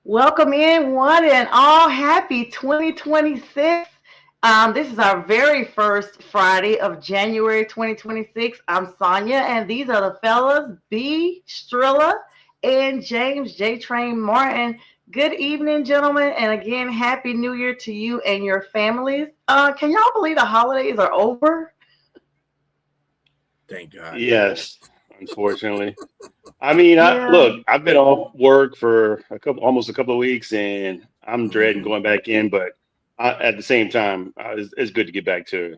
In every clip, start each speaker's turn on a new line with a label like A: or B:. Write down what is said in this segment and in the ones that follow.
A: Welcome in, one and all. Happy 2026. This is our very first Friday of January 2026. I'm Sonja, and these are the fellas, B. Strilla and James JTrain Martin. Good evening, gentlemen, and again, Happy New Year to you and your families. Can y'all believe the holidays are over?
B: Thank God.
C: Yes, unfortunately. I mean,
A: Yeah.
C: look, I've been off work for almost a couple of weeks, and I'm dreading
B: Mhm.
C: going back in. But at the same time, it's good to get back to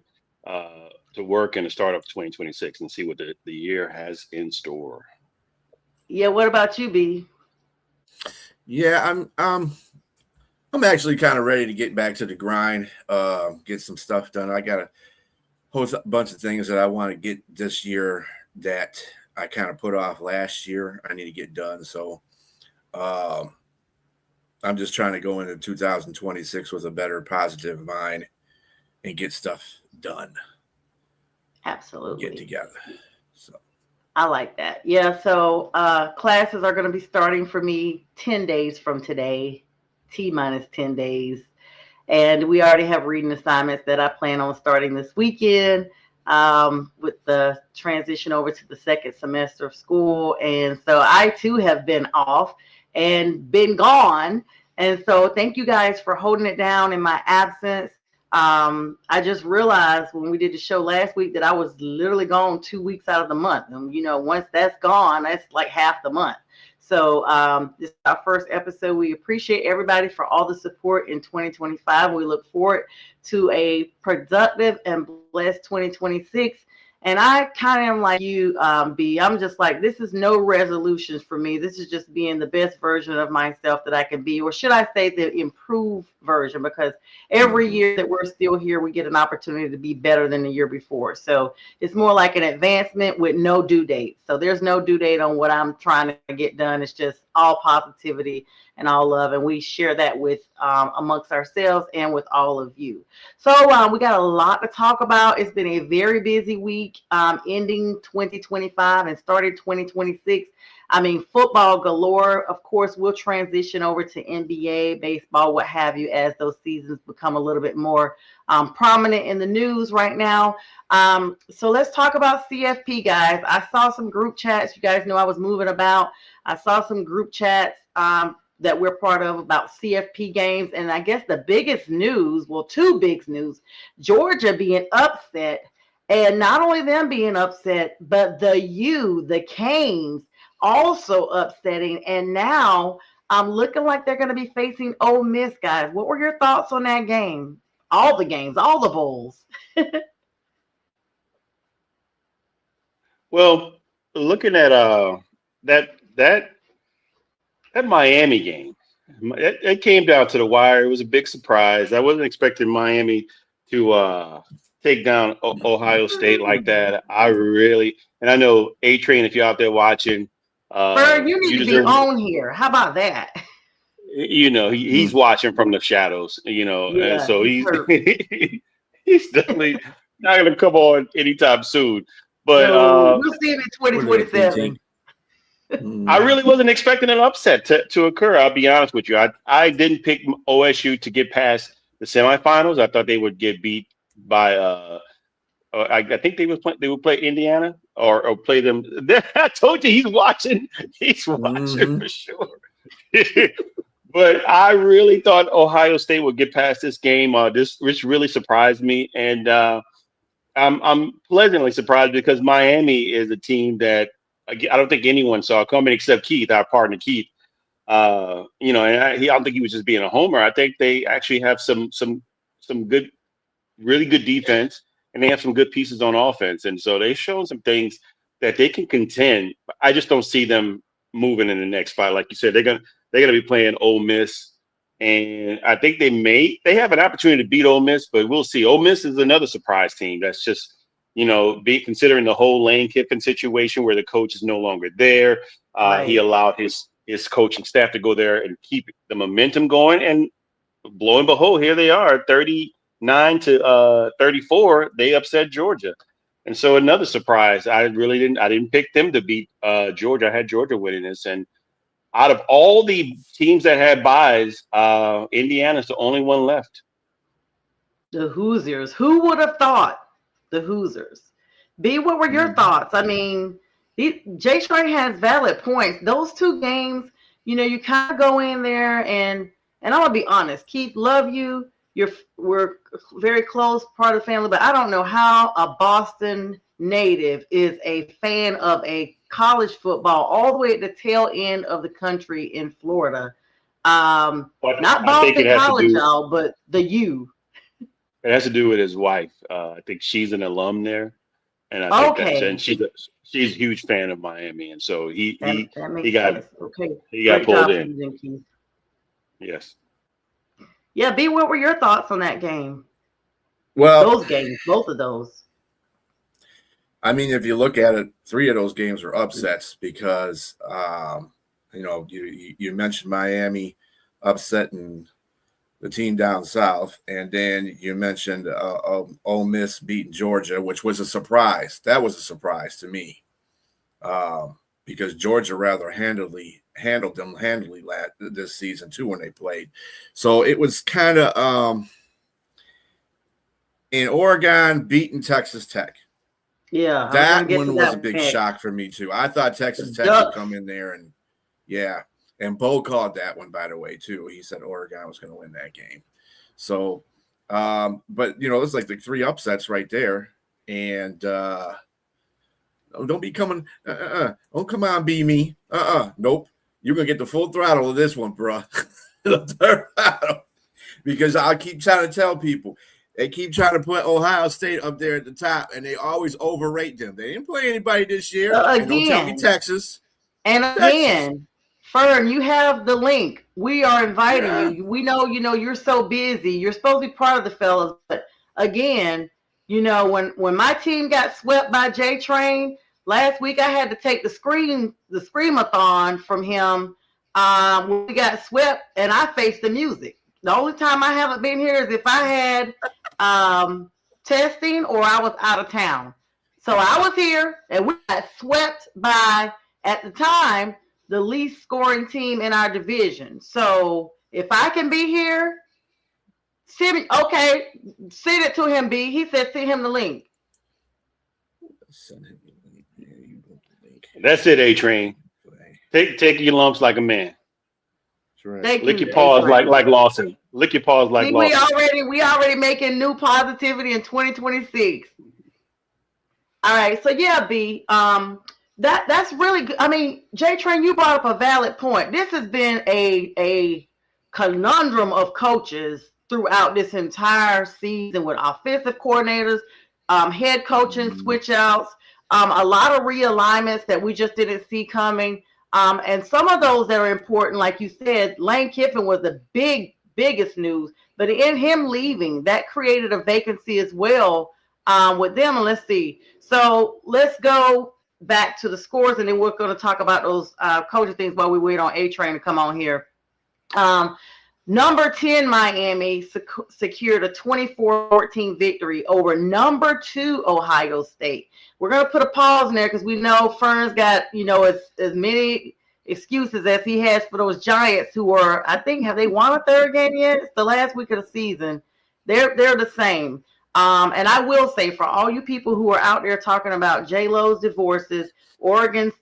C: work and to start of 2026 and see what the year has in store.
A: Yeah, what about you, B?
B: Yeah, I'm actually kind of ready to get back to the grind, get some stuff done. I got a whole bunch of things that I want to get this year that I kind of put off last year. I need to get done. So um, I'm just trying to go into 2026 with a better positive mind and get stuff done, get
A: Absolutely.
B: together. So
A: I like that. Yeah, so classes are going to be starting for me 10 days from today, T minus 10 days. And we already have reading assignments that I plan on starting this weekend with the transition over to the second semester of school. And so I too have been off and been gone. And so thank you guys for holding it down in my absence. I just realized when we did the show last week that I was literally gone 2 weeks out of the month. And, once that's gone, that's like half the month. So this is our first episode. We appreciate everybody for all the support in 2025. We look forward to a productive and blessed 2026. And I kind of am like you, B. I'm just like, this is no resolutions for me. This is just being the best version of myself that I can be, or should I say the improved version? Because every
B: mhm.
A: year that we're still here, we get an opportunity to be better than the year before. So it's more like an advancement with no due date. So there's no due date on what I'm trying to get done. It's just all positivity and all love. And we share that with amongst ourselves and with all of you. So we got a lot to talk about. It's been a very busy week ending 2025 and started 2026. I mean, football galore. Of course, we'll transition over to NBA, baseball, what have you, as those seasons become a little bit more prominent in the news right now. So let's talk about CFP, guys. I saw some group chats. You guys know I was moving about. I saw some group chats that we're part of about CFP games. And I guess the biggest news, well, two big news, Georgia being upset. And not only them being upset, but the Canes also upsetting. And now I'm looking like they're going to be facing Ole Miss, guys. What were your thoughts on that game? All the games, all the bowls.
C: Well, looking at that that Miami game, it came down to the wire. It was a big surprise. I wasn't expecting Miami to take down Ohio State like that. I really, and I know A Train, if you're out there watching,
A: Bird, you need
C: you
A: to be
C: deserve.
A: on here. How about that?
C: He's watching from the shadows. And
A: Yeah,
C: so
A: he's
C: he's
A: hurt.
C: he's definitely not going to come on anytime soon. But
A: No, we'll see him in
B: What are they
A: 2027.
B: teaching?
C: I
B: Mm,
C: really wasn't expecting an upset to occur. I'll be honest with you. I didn't pick OSU to get past the semifinals. I thought they would get beat by I think they would play Indiana or play them. I told you he's watching. He's watching
B: mhm.
C: for sure. But I really thought Ohio State would get past this game. Which really surprised me, and I'm pleasantly surprised because Miami is a team that I don't think anyone saw coming except Keith, our partner Keith. I don't think he was just being a homer. I think they actually have some good, really good defense, and they have some good pieces on offense, and so they've shown some things that they can contend. I just don't see them moving in the next spot. Like you said, they're gonna be playing Ole Miss, and I think they have an opportunity to beat Ole Miss, but we'll see. Ole Miss is another surprise team that's just be considering the whole Lane Kiffin situation where the coach is no longer there. He
A: Right.
C: allowed his coaching staff to go there and keep the momentum going, and lo and behold, here they are, 39 to 34. They upset Georgia. And so another surprise. I didn't pick them to beat Georgia. I had Georgia winning this, and out of all the teams that had buys, Indiana's the only one left.
A: The Hoosiers. Who would have thought the Hoosiers? B, what were your thoughts? I mean, JTrain has valid points. Those two games, you kind of go in there and I'm gonna be honest, Keith, love you. We're very close part of the family, but I don't know how a Boston native is a fan of a college football all the way at the tail end of the country in Florida. Not Boston College, y'all, but the U.
C: It has to do with his wife. I think she's an alum there, and I think and she's a huge fan of Miami, and so he got pulled in. Yes.
A: Yeah, B, what were your thoughts on that game?
B: Well,
A: those games, both of those.
B: I mean, if you look at it, 3 of those games were upsets because, you mentioned Miami upsetting the team down south, and then you mentioned Ole Miss beating Georgia, which was a surprise. That was a surprise to me because Georgia rather handled them handily this season too when they played. So it was kind of in Oregon beating Texas Tech.
A: Yeah,
B: that one was a big shock for me too. I thought Texas Tech would come in there and Bo called that one, by the way, too. He said Oregon was going to win that game. So, but it's like the 3 upsets right there, and don't be coming. Don't come on, be me. Nope. You're gonna get the full throttle of this one, bro. Because I keep trying to tell people. They keep trying to put Ohio State up there at the top, and they always overrate them. They didn't play anybody this year. And don't tell me Texas.
A: And again, Fern, you have the link. We are inviting you. We know, you're so busy. You're supposed to be part of the fellas. But again, when my team got swept by JTrain last week, I had to take the screamathon from him when we got swept, and I faced the music. The only time I haven't been here is if I had testing or I was out of town. So I was here, and we got swept by, at the time, the least scoring team in our division. So if I can be here, send it to him, B. He said send him the link.
C: That's it, A-Train. Take your lumps like a man.
B: Right.
C: Lick your paws like Lawson. Lick your paws like Lawson.
A: We already making new positivity in 2026. All right, so yeah, B. That's really good. I mean, JTrain, you brought up a valid point. This has been a conundrum of coaches throughout this entire season with offensive coordinators, head coaching switch outs, a lot of realignments that we just didn't see coming. And some of those that are important, like you said, Lane Kiffin was the biggest news, but in him leaving, that created a vacancy as well with them. And let's see. So let's go back to the scores, and then we're going to talk about those coaching things while we wait on A-Train to come on here. Number 10, Miami secured a 24-14 victory over number 2, Ohio State. We're going to put a pause in there because we know Fern's got, as many excuses as he has for those Giants who are, I think, have they won a third game yet? It's the last week of the season. They're the same. And I will say, for all you people who are out there talking about J-Lo's divorces, Ohio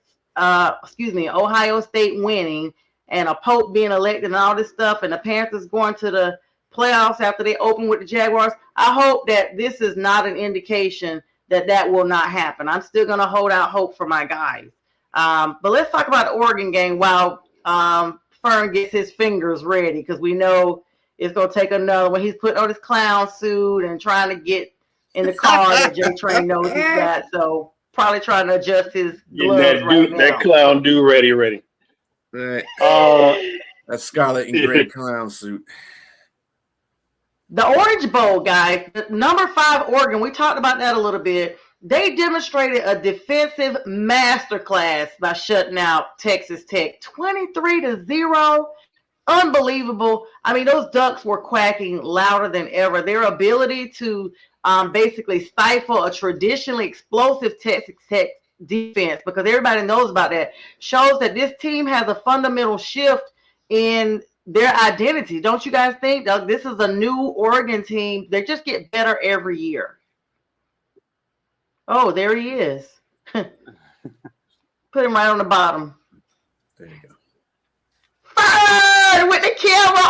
A: State winning, and a Pope being elected and all this stuff, and the Panthers going to the playoffs after they open with the Jaguars, I hope that this is not an indication that will not happen. I'm still going to hold out hope for my guys. But let's talk about the Oregon game while Fern gets his fingers ready, because we know it's going to take another when he's putting on his clown suit and trying to get in the car that JTrain knows he's got. So probably trying to adjust his gloves
C: that clown do ready.
B: Right. That scarlet and gray clown suit.
A: The Orange Bowl, guys, number 5 Oregon, we talked about that a little bit. They demonstrated a defensive masterclass by shutting out Texas Tech 23-0. Unbelievable. I mean, those Ducks were quacking louder than ever. Their ability to basically stifle a traditionally explosive Texas Tech defense, because everybody knows about that, shows that this team has a fundamental shift in their identity. Don't you guys think? This is a new Oregon team. They just get better every year. Oh, there he is. Put him right on the bottom.
B: There you go.
A: Fine, with the camera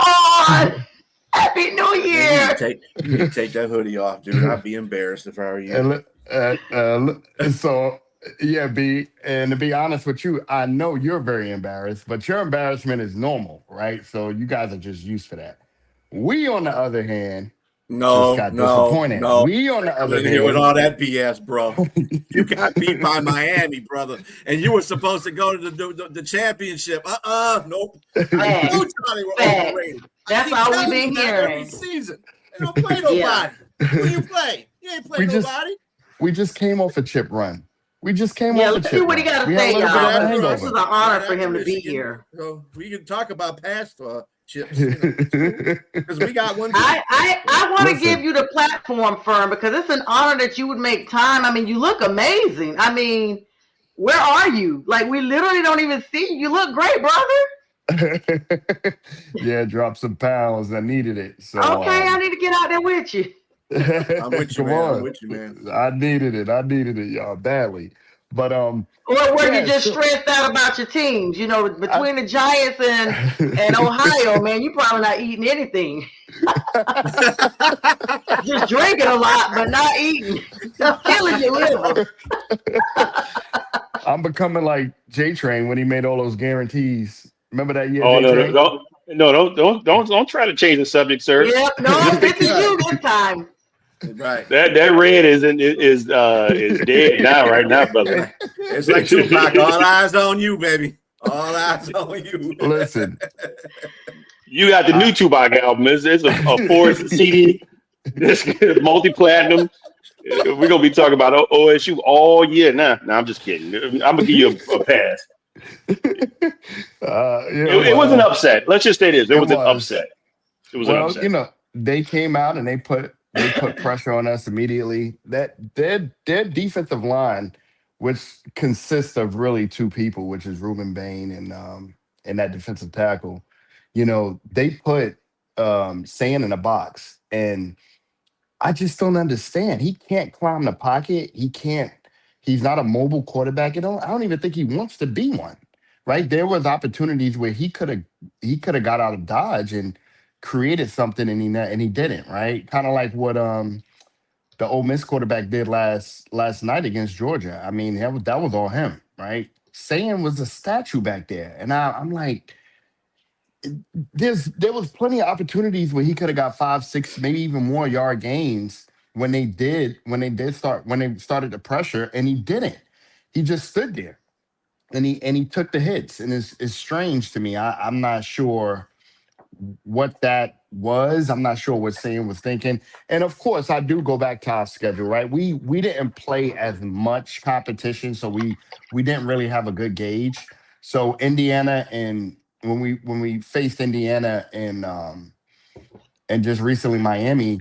A: on. Happy New Year.
B: You can take that hoodie off, dude. I'd be embarrassed if I were you.
D: So, yeah, B, and to be honest with you, I know you're very embarrassed, but your embarrassment is normal, right? So you guys are just used to that. We, on the other hand,
B: No.
D: We, on the other hand,
B: here with all that BS, bro. You got beat by Miami, brother, and you were supposed to go to the championship. Nope. I know Johnny were overrated.
A: That's all we've been hearing
B: every season. They don't play nobody. Who you play? You ain't play nobody.
D: We just came off a chip run. Let's see
A: what he got to say, y'all. This is an honor for him to be here.
B: So we can talk about past chips, because we got one.
A: I want to give you the platform, Fern, because it's an honor that you would make time. I mean, you look amazing. I mean, where are you? Like, we literally don't even see you. You look great, brother.
D: Yeah, dropped some pounds. I needed it. So
A: okay, I need to get out there with you.
B: I'm with you, man.
D: I needed it, y'all, badly. But
A: or were you just stressed out about your teams? You know, between the Giants and Ohio, man, you probably not eating anything. Just drinking a lot, but not eating. Just killing your liver.
D: I'm becoming like JTrain when he made all those guarantees. Remember that year?
C: Oh, don't try to change the subject, sir.
A: Yep, no, this is you this time.
B: Right.
C: That red is dead right now, brother.
B: It's like Tupac. All eyes on you, baby. All eyes on you.
D: Listen,
C: you got the new Tupac album. It's a Forest CD. This multi-platinum. We're gonna be talking about OSU all year now. No, I'm just kidding. I'm gonna give you a pass. It was an upset. Let's just say this. It was an upset. It was an upset.
D: You know, they came out and they put pressure on us immediately. That their defensive line, which consists of really two people, which is Ruben Bain and that defensive tackle, you know, they put Sand in a box, and I just don't understand. He can't climb the pocket. He's not a mobile quarterback. I don't even think he wants to be one. Right? There was opportunities where he could have got out of Dodge and created something, and he didn't. Right? Kind of like what the Ole Miss quarterback did last night against Georgia. I mean, that was all him. Right? Sand was a statue back there, and I'm like, there was plenty of opportunities where he could have got 5, 6, maybe even more yard gains when they started the pressure, and he didn't. He just stood there, and he took the hits, and it's strange to me. I'm not sure what that was. I'm not sure what Sam was thinking. And of course, I do go back to our schedule, right? We didn't play as much competition, so we didn't really have a good gauge. So Indiana, and when we faced Indiana and just recently Miami,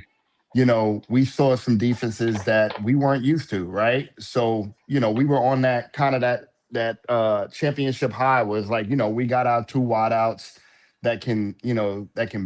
D: you know, we saw some defenses that we weren't used to, right? So, you know, we were on that kind of that championship high, was like, you know, we got our 2 wideouts that can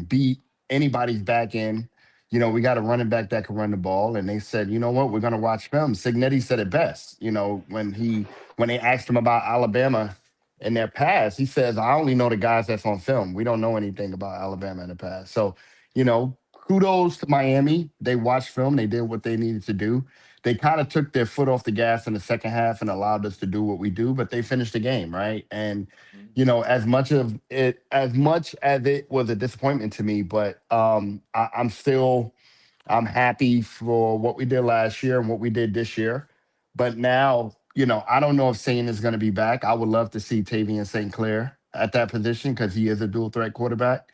D: beat anybody's back end. You know, we got a running back that can run the ball. And they said, you know what, we're going to watch film. Signetti said it best, you know, when they asked him about Alabama in their past, he says, I only know the guys that's on film. We don't know anything about Alabama in the past. So, you know, kudos to Miami. They watched film. They did what they needed to do. They kind of took their foot off the gas in the second half and allowed us to do what we do, but they finished the game, right? And, you know, as much as it was a disappointment to me, but I'm happy for what we did last year and what we did this year. But now, you know, I don't know if Sane is going to be back. I would love to see Tavian St. Clair at that position because he is a dual threat quarterback.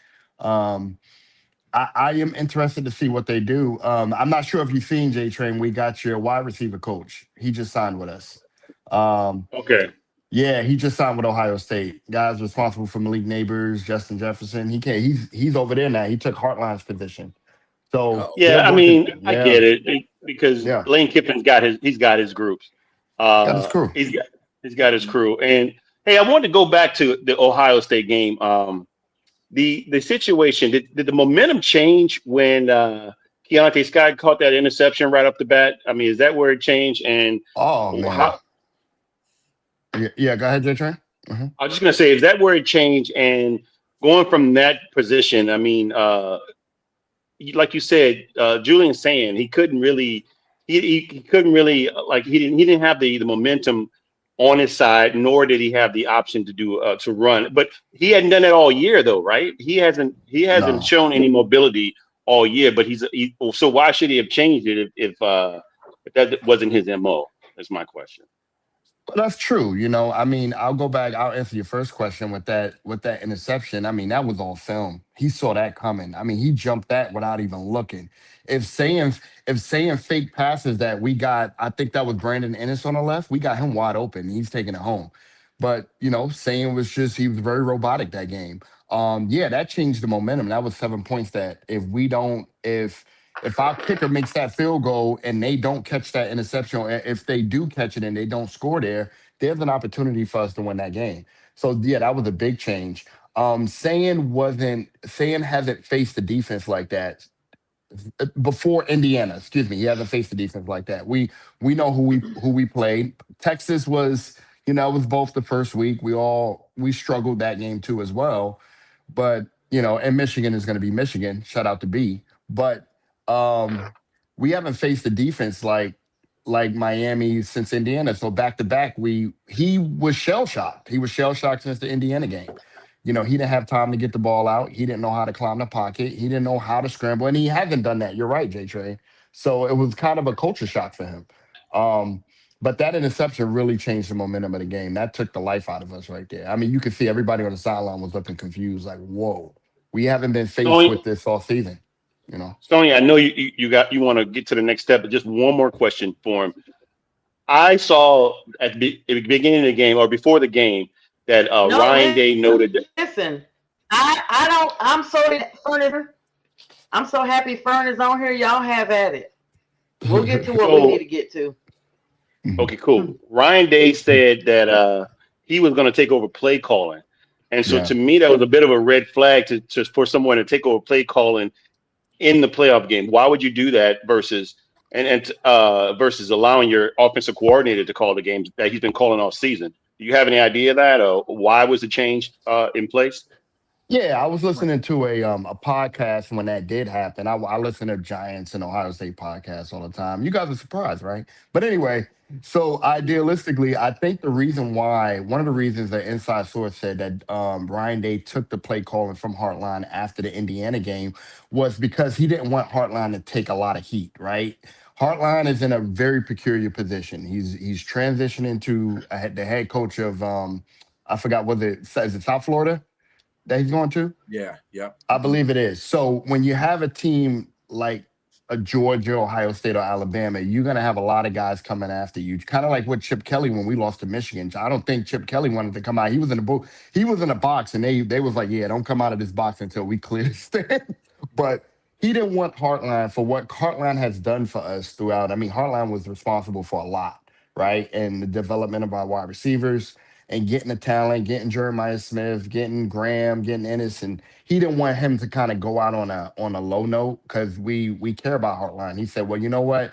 D: I am interested to see what they do. I'm not sure if you've seen JTrain. We got your wide receiver coach. He just signed with us.
C: Okay.
D: Yeah, he just signed with Ohio State. Guys responsible for Malik Neighbors, Justin Jefferson. He's over there now. He took Hartline's position. So
C: I get it because Lane Kiffin's got his groups.
D: Got his crew.
C: He's got his crew. And hey, I wanted to go back to the Ohio State game. The situation, did the momentum change when Keontae Scott caught that interception right off the bat? I mean, is that where it changed? And
D: Oh man.
C: how,
D: Yeah, go ahead, JTrain. Mm-hmm.
C: I was just gonna say, is that where it changed? And going from that position, I mean, like you said, Julian saying he couldn't really, he couldn't really like he didn't have the momentum on his side, nor did he have the option to do to run. But he hadn't done that all year, though, right? He hasn't
D: No.
C: shown any mobility all year. But so why should he have changed it if that wasn't his mo? That's my question.
D: But that's true. I mean, I'll go back. I'll answer your first question with that interception. I mean, that was all film. He saw that coming. I mean, he jumped that without even looking. If saying if saying fake passes that we got, I think that was Brandon Ennis on the left. We got him wide open. He's taking it home. But saying was just he was very robotic that game. Yeah, that changed the momentum. That was 7 points. That if our kicker makes that field goal and they don't catch that interception, or if they do catch it and they don't score there, there's an opportunity for us to win that game. So yeah, that was a big change. Saying hasn't faced the defense like that before Indiana. Excuse me, he hasn't faced the defense like that. We know who we played. Texas was it was both the first week. We struggled that game too as well. But and Michigan is going to be Michigan. Shout out to B. But um, we haven't faced the defense like Miami since Indiana. So back to back, he was shell shocked. He was shell shocked since the Indiana game. He didn't have time to get the ball out. He didn't know how to climb the pocket. He didn't know how to scramble, and he hasn't done that. You're right, J Trey. So it was kind of a culture shock for him. Um, but that interception really changed the momentum of the game. That took the life out of us right there. I mean, you could see everybody on the sideline was looking confused, like, "Whoa, we haven't been faced
C: Stoney,
D: with this all season." You know.
C: Stoney, I know you want to get to the next step, but just one more question for him. I saw at the beginning of the game or before the game that
A: No,
C: Ryan Day noted that.
A: listen. I don't. I'm so happy Fern is on here. Y'all have at it. We'll get to what we need
C: So
A: to get to.
C: okay, cool. Ryan Day said that he was going to take over play calling, and so
D: Yeah.
C: to me that was a bit of a red flag to for someone to take over play calling in the playoff game. Why would you do that versus allowing your offensive coordinator to call the games that he's been calling all season? Do you have any idea of that, or why was the change in place?
D: Yeah, I was listening to a podcast when that did happen. I listen to Giants and Ohio State podcasts all the time. You guys are surprised, right? But anyway, so idealistically, I think one of the reasons the inside source said that Ryan Day took the play calling from Hartline after the Indiana game was because he didn't want Hartline to take a lot of heat, right? Hartline is in a very peculiar position. He's transitioning to the head coach of I forgot is it South Florida that he's going to?
B: Yeah, yeah.
D: I believe it is. So when you have a team like a Georgia, Ohio State, or Alabama, you're going to have a lot of guys coming after you. Kind of like with Chip Kelly when we lost to Michigan. I don't think Chip Kelly wanted to come out. He was in the He was in a box, and they was like, "Yeah, don't come out of this box until we clear the stand." But he didn't want Hartline for what Hartline has done for us throughout. I mean, Hartline was responsible for a lot, right? And the development of our wide receivers and getting the talent, getting Jeremiah Smith, getting Graham, getting Ennis, and he didn't want him to kind of go out on a low note because we care about Heartline. He said, "Well, you know what?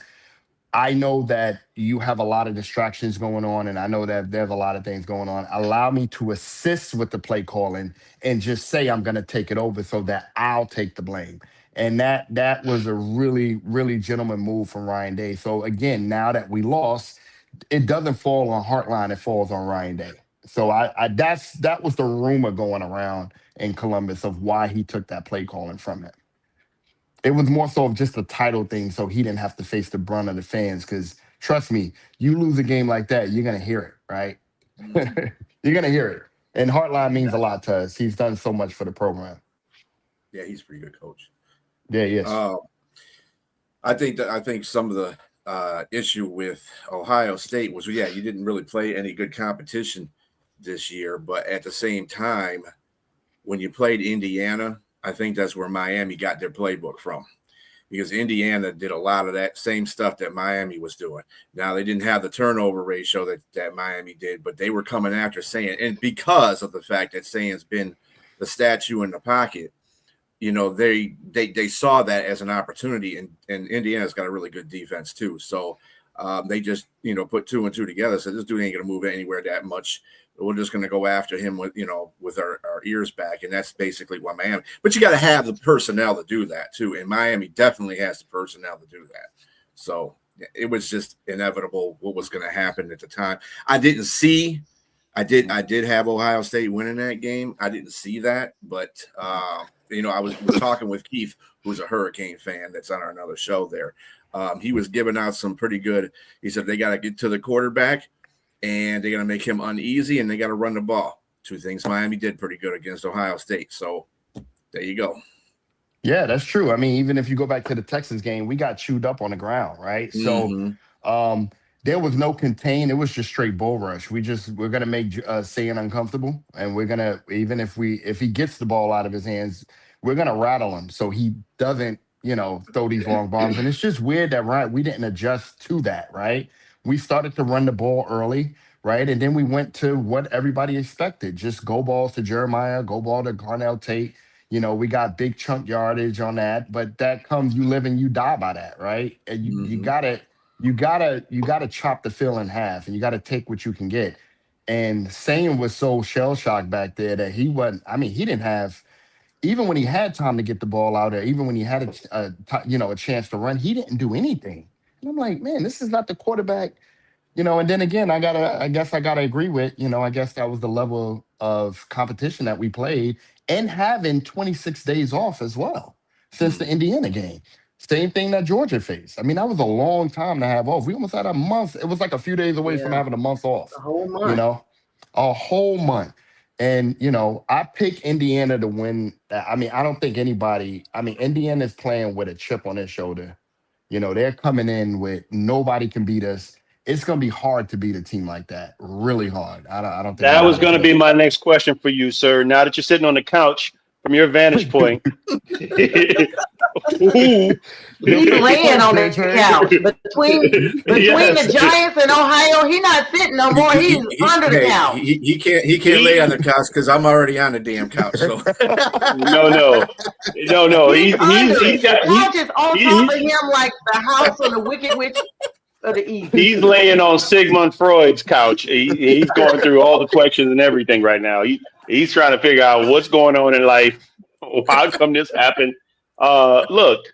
D: I know that you have a lot of distractions going on, and I know that there's a lot of things going on. Allow me to assist with the play calling and just say I'm going to take it over so that I'll take the blame." And that was a really, really gentleman move from Ryan Day. So again, now that we lost, it doesn't fall on Heartline, it falls on Ryan Day. So that was the rumor going around in Columbus of why he took that play calling from it. It was more so of just a title thing, so he didn't have to face the brunt of the fans. Because trust me, you lose a game like that, you're gonna hear it, right?
B: Mhm.
D: You're gonna hear it. And Heartline means
B: Yeah,
D: a lot to us. He's done so much for the program.
B: yeah, he's a pretty good coach.
D: Yeah, yes.
B: Uh, I think some of the issue with Ohio State was, yeah, you didn't really play any good competition this year, but at the same time, when you played Indiana, I think that's where Miami got their playbook from. because Indiana did a lot of that same stuff that Miami was doing. Now, they didn't have the turnover ratio that Miami did, but they were coming after Sand. And because of the fact that Sand's been the statue in the pocket, you know, they saw that as an opportunity, and Indiana's got a really good defense too. So they just, you know, put 2 and 2 together. So this dude ain't going to move anywhere that much. We're just going to go after him with, you know, with our ears back. And that's basically what Miami, but you got to have the personnel to do that too. And Miami definitely has the personnel to do that. So it was just inevitable what was going to happen at the time. I did have Ohio State winning that game. I didn't see that, but you know, I was talking with Keith, who's a Hurricane fan that's on another show there. He was giving out some pretty good. He said they got to get to the quarterback, and they're going to make him uneasy, and they got to run the ball. 2 things Miami did pretty good against Ohio State. So there you go.
D: Yeah, that's true. I mean, even if you go back to the Texas game, we got chewed up on the ground, right? So there was no contain. It was just straight bull rush. We're going to make Sayan uncomfortable, and we're going to, even if he gets the ball out of his hands, we're going to rattle him so he doesn't, you know, throw these long bombs. And it's just weird that we didn't adjust to that, right? We started to run the ball early, right? And then we went to what everybody expected. Just go balls to Jeremiah, go ball to Carnell Tate. You know, we got big chunk yardage on that, but that comes, you live and you die by that, right? And you gotta chop the field in half, and you gotta take what you can get. And Sayan was so shell-shocked back there that he didn't have, even when he had time to get the ball out there, even when he had a chance to run, he didn't do anything. And I'm like, man, this is not the quarterback, you know. And then again, I guess I gotta agree with, you know, I guess that was the level of competition that we played, and having 26 days off as well since the Indiana game. Same thing that Georgia faced. I mean, that was a long time to have off. We almost had a month. It was like a few days away from having a month off.
A: A whole month.
D: You know, a whole month. And, you know, I pick Indiana to win. I mean, I don't think Indiana's playing with a chip on their shoulder. You know, they're coming in with nobody can beat us. It's going to be hard to beat a team like that. Really hard. I don't think
C: that was going to be my next question for you, sir. Now that you're sitting on the couch, from your vantage point,
A: He's laying on the couch between the Giants and Ohio. He's not sitting no more. He's under the couch.
B: He can't lay on the couch because I'm already on the damn couch. So
C: no.
A: He's couch is on top of him like the house on the Wicked Witch of the East. He's
C: laying on Sigmund Freud's couch. He's going through all the questions and everything right now. He's trying to figure out what's going on in life. How come this happened? Look,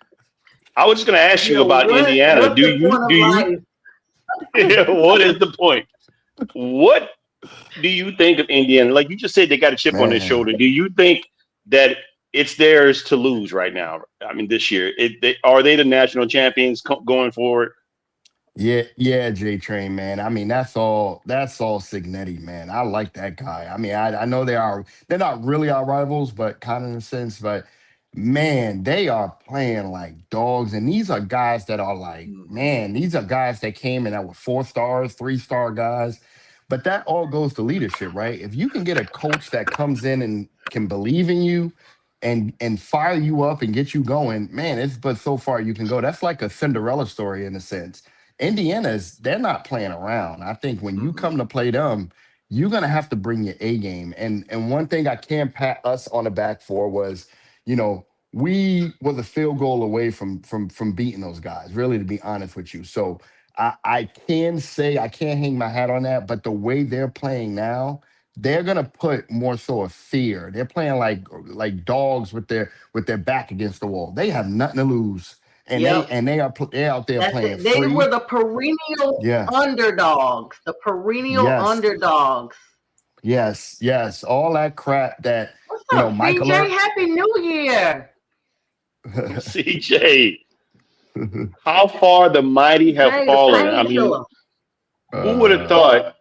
C: I was just going to ask you about Indiana. What is the point? What do you think of Indiana? Like you just said, they got a chip on their shoulder. Do you think that it's theirs to lose right now? I mean, this year, are they the national champions going forward?
D: Yeah, JTrain, man. I mean, that's all Signetti, man. I like that guy. I mean, I know they're not really our rivals, but kind of in a sense. But man, they are playing like dogs, and these are guys that are like, man, these are guys that came in that were 4 stars, 3-star guys. But that all goes to leadership, right? If you can get a coach that comes in and can believe in you and fire you up and get you going, man, but so far you can go. That's like a Cinderella story in a sense. They're not playing around. I think when you come to play them, you're going to have to bring your A game. And one thing I can pat us on the back for was, you know, we was a field goal away from beating those guys, really, to be honest with you. So I can say, I can't hang my hat on that, but the way they're playing now, they're going to put more so of fear. They're playing like dogs with their back against the wall. They have nothing to lose. And they're out there playing.
A: They were the perennial underdogs. The perennial underdogs.
D: Yes. All that crap that
A: what's up,
D: Michael.
A: CJ? Happy New Year.
C: CJ. How far the mighty have fallen. I mean, who would have thought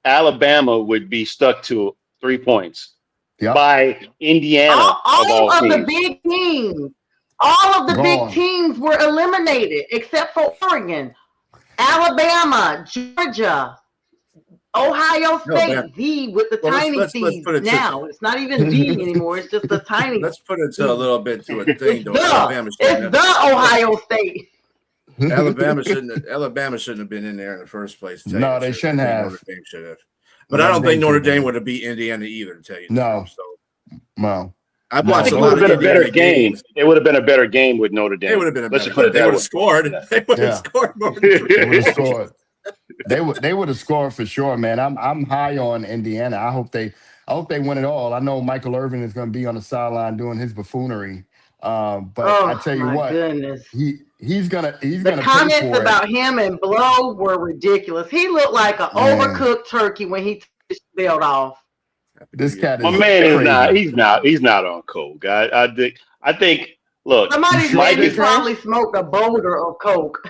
C: Alabama would be stuck to 3 points by Indiana?
A: All of the big teams. All of the big teams were eliminated except for Oregon, Alabama, Georgia, Ohio
B: Alabama.
A: State, the with the
B: Well,
A: tiny
B: let's
A: C's
B: put it
A: now. It's not even the anymore. It's just the tiny.
B: let's put it to a little bit to a thing
A: It's
B: though.
A: the. It's the Ohio State.
B: Alabama shouldn't have been in there in the first place. To tell you
D: No,
B: the
D: they
B: truth.
D: shouldn't
B: I think
D: have.
B: Notre Dame should have, but I don't think Notre Dame would have beat Indiana either. To tell you the
D: No.
B: truth. So
D: Well,
B: I've
C: I
B: watched
C: think
B: a
C: it would
B: lot
C: have
B: of
C: been a better
B: Indiana
C: game.
B: games.
C: It would have been a better game with Notre Dame.
B: It would have been a
C: Let's
B: better.
C: just put it
B: They
C: that
B: would
C: way.
B: have scored. They would have scored more than
D: they
B: three.
D: would have scored. They would have scored for sure, man. I'm high on Indiana. I hope they win it all. I know Michael Irvin is going to be on the sideline doing his buffoonery. But I tell you
A: my
D: what,
A: goodness.
D: he's gonna
A: The
D: pay
A: comments
D: for
A: about
D: it.
A: him and Blow were ridiculous. He looked like an
D: Man.
A: overcooked turkey when he took his belt off.
D: This cat
C: My
D: is
C: man is
D: crazy.
C: not. He's not on coke. I think. Look,
A: Somebody
C: Mike
A: said he
C: is.
A: probably smoked a boulder of coke.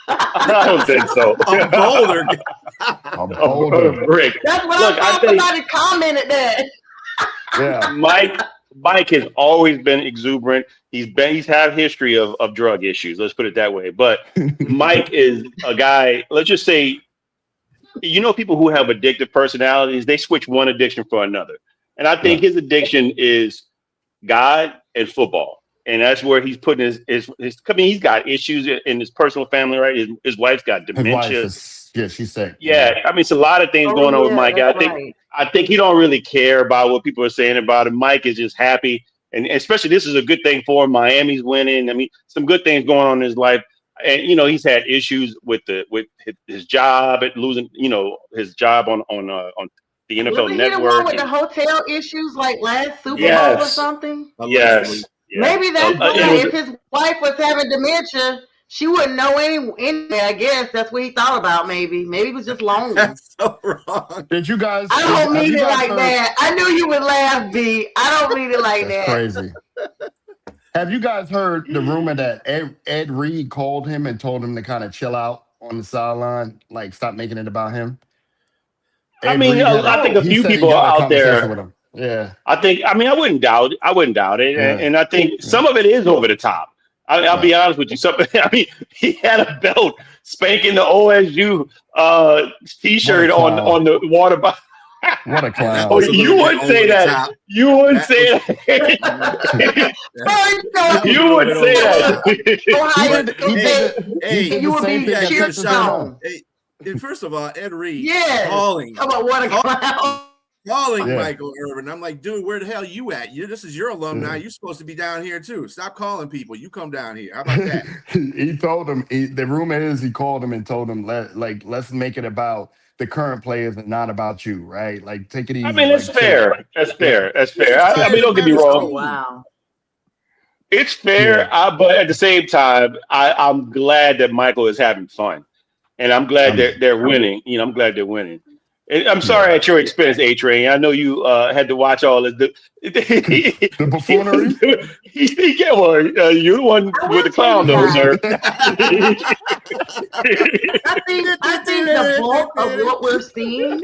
C: I don't think so.
B: A boulder.
D: A boulder.
C: Brick.
A: That's what
C: Look,
A: I
C: I
A: thought.
C: think
A: Somebody commented that.
D: Yeah.
C: Mike has always been exuberant. He's had history of drug issues. Let's put it that way. But Mike is a guy. Let's just say, people who have addictive personalities, they switch one addiction for another. And I think his addiction is God and football. And that's where he's putting his I mean, he's got issues in his personal family, right? His wife's got dementia.
D: She's sick.
C: Yeah, I mean, it's a lot of things going on with Mike. I think he don't really care about what people are saying about him. Mike is just happy, and especially this is a good thing for him. Miami's winning. I mean, some good things going on in his life, and he's had issues with his job, at losing his job on the NFL Network.
A: He the one with the hotel issues like last Super Bowl or something?
C: Yes.
A: Maybe that's why. If his wife was having dementia, she wouldn't know anyway. I guess that's what he thought about. Maybe he was just lonely.
B: That's so wrong.
D: Did you guys?
A: I don't mean it like that. I knew you would laugh, B. I don't mean it like that.
D: Crazy. Have you guys heard the rumor that Ed Reed called him and told him to kind of chill out on the sideline, like stop making it about him?
C: I mean, I think a few people out there.
D: Yeah,
C: I wouldn't doubt it.
D: Yeah.
C: And I think some of it is over the top. I'll be honest with you. He had a belt spanking the OSU T-shirt on the water bottle.
D: What a clown!
C: Oh, you wouldn't say that. You wouldn't say that. You wouldn't say that.
B: Hey,
A: you would be cheered on.
B: Hey, first of all, Ed Reed
A: calling. How about what a clown?
B: Calling Michael Irvin. I'm like, dude, where the hell you at? This is your alumni. You're supposed to be down here too. Stop calling people. You come down here. How about that?
D: He told him. The rumor is he called him and told him, let's make it about the current players and not about you, right? Like, take it easy.
C: I mean, that's fair. That's fair. That's fair. I mean, don't get me wrong.
A: Wow.
C: It's fair, but at the same time, I'm glad that Michael is having fun, and I'm glad they're winning. I'm glad they're winning. And I'm sorry at your expense, JTrain. I know you had to watch all of the
D: buffoonery.
C: You're the one with the clown, though, sir.
A: I think the bulk of what we're seeing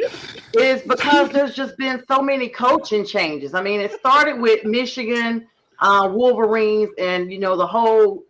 A: is because there's just been so many coaching changes. I mean, it started with Michigan Wolverines and the whole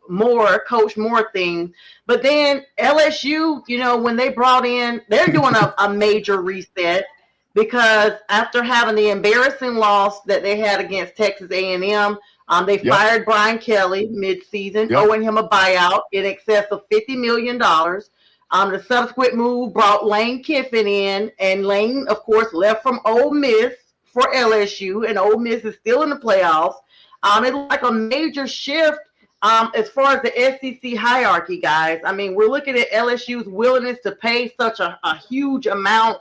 A: Coach Moore thing, but then LSU, when they brought in, they're doing a major reset because after having the embarrassing loss that they had against Texas A&M, they fired Brian Kelly mid-season, owing him a buyout in excess of $50 million. The subsequent move brought Lane Kiffin in, and Lane, of course, left from Ole Miss for LSU, and Ole Miss is still in the playoffs. It's like a major shift as far as the SEC hierarchy, guys. I mean, we're looking at LSU's willingness to pay such a huge amount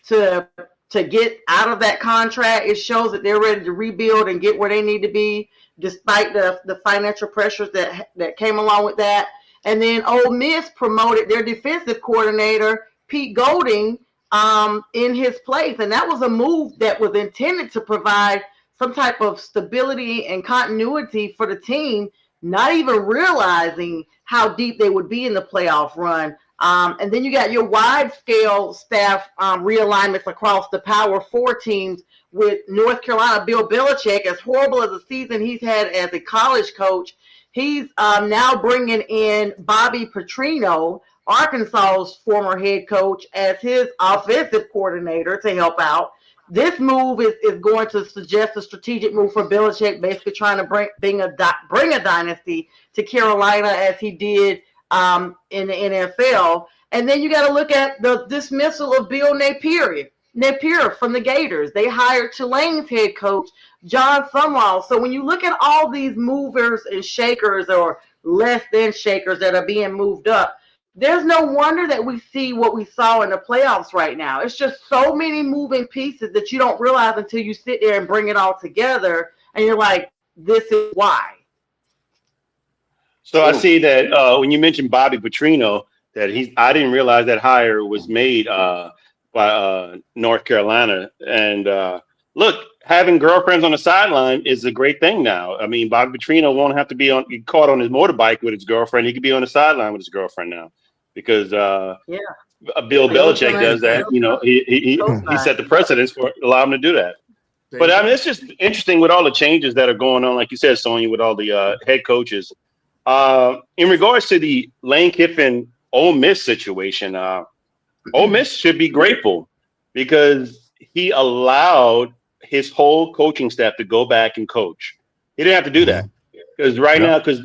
A: to get out of that contract. It shows that they're ready to rebuild and get where they need to be, despite the financial pressures that came along with that. And then Ole Miss promoted their defensive coordinator, Pete Golding, in his place. And that was a move that was intended to provide some type of stability and continuity for the team, not even realizing how deep they would be in the playoff run. And then you got your wide-scale staff realignments across the Power 4 teams with North Carolina. Bill Belichick, as horrible as a season he's had as a college coach, he's now bringing in Bobby Petrino Arkansas's former head coach as his offensive coordinator to help out. This move is going to suggest a strategic move for Belichick, basically trying to bring a dynasty to Carolina as he did in the NFL. And then you got to look at the dismissal of Bill Napier from the Gators. They hired Tulane's head coach, John Sumrall. So when you look at all these movers and shakers or less than shakers that are being moved up, there's no wonder that we see what we saw in the playoffs right now. It's just so many moving pieces that you don't realize until you sit there and bring it all together, and you're like, this is why.
C: So I see that when you mentioned Bobby Petrino, that I didn't realize that hire was made by North Carolina. And look, having girlfriends on the sideline is a great thing now. I mean, Bobby Petrino won't have to be caught on his motorbike with his girlfriend. He could be on the sideline with his girlfriend now because Bill Belichick does that. You know, he set the precedence for allowing him to do that. But I mean, it's just interesting with all the changes that are going on, like you said, Sonja, with all the head coaches. In regards to the Lane Kiffin Ole Miss situation, Ole Miss should be grateful because he allowed his whole coaching staff to go back and coach. He didn't have to do that because now, because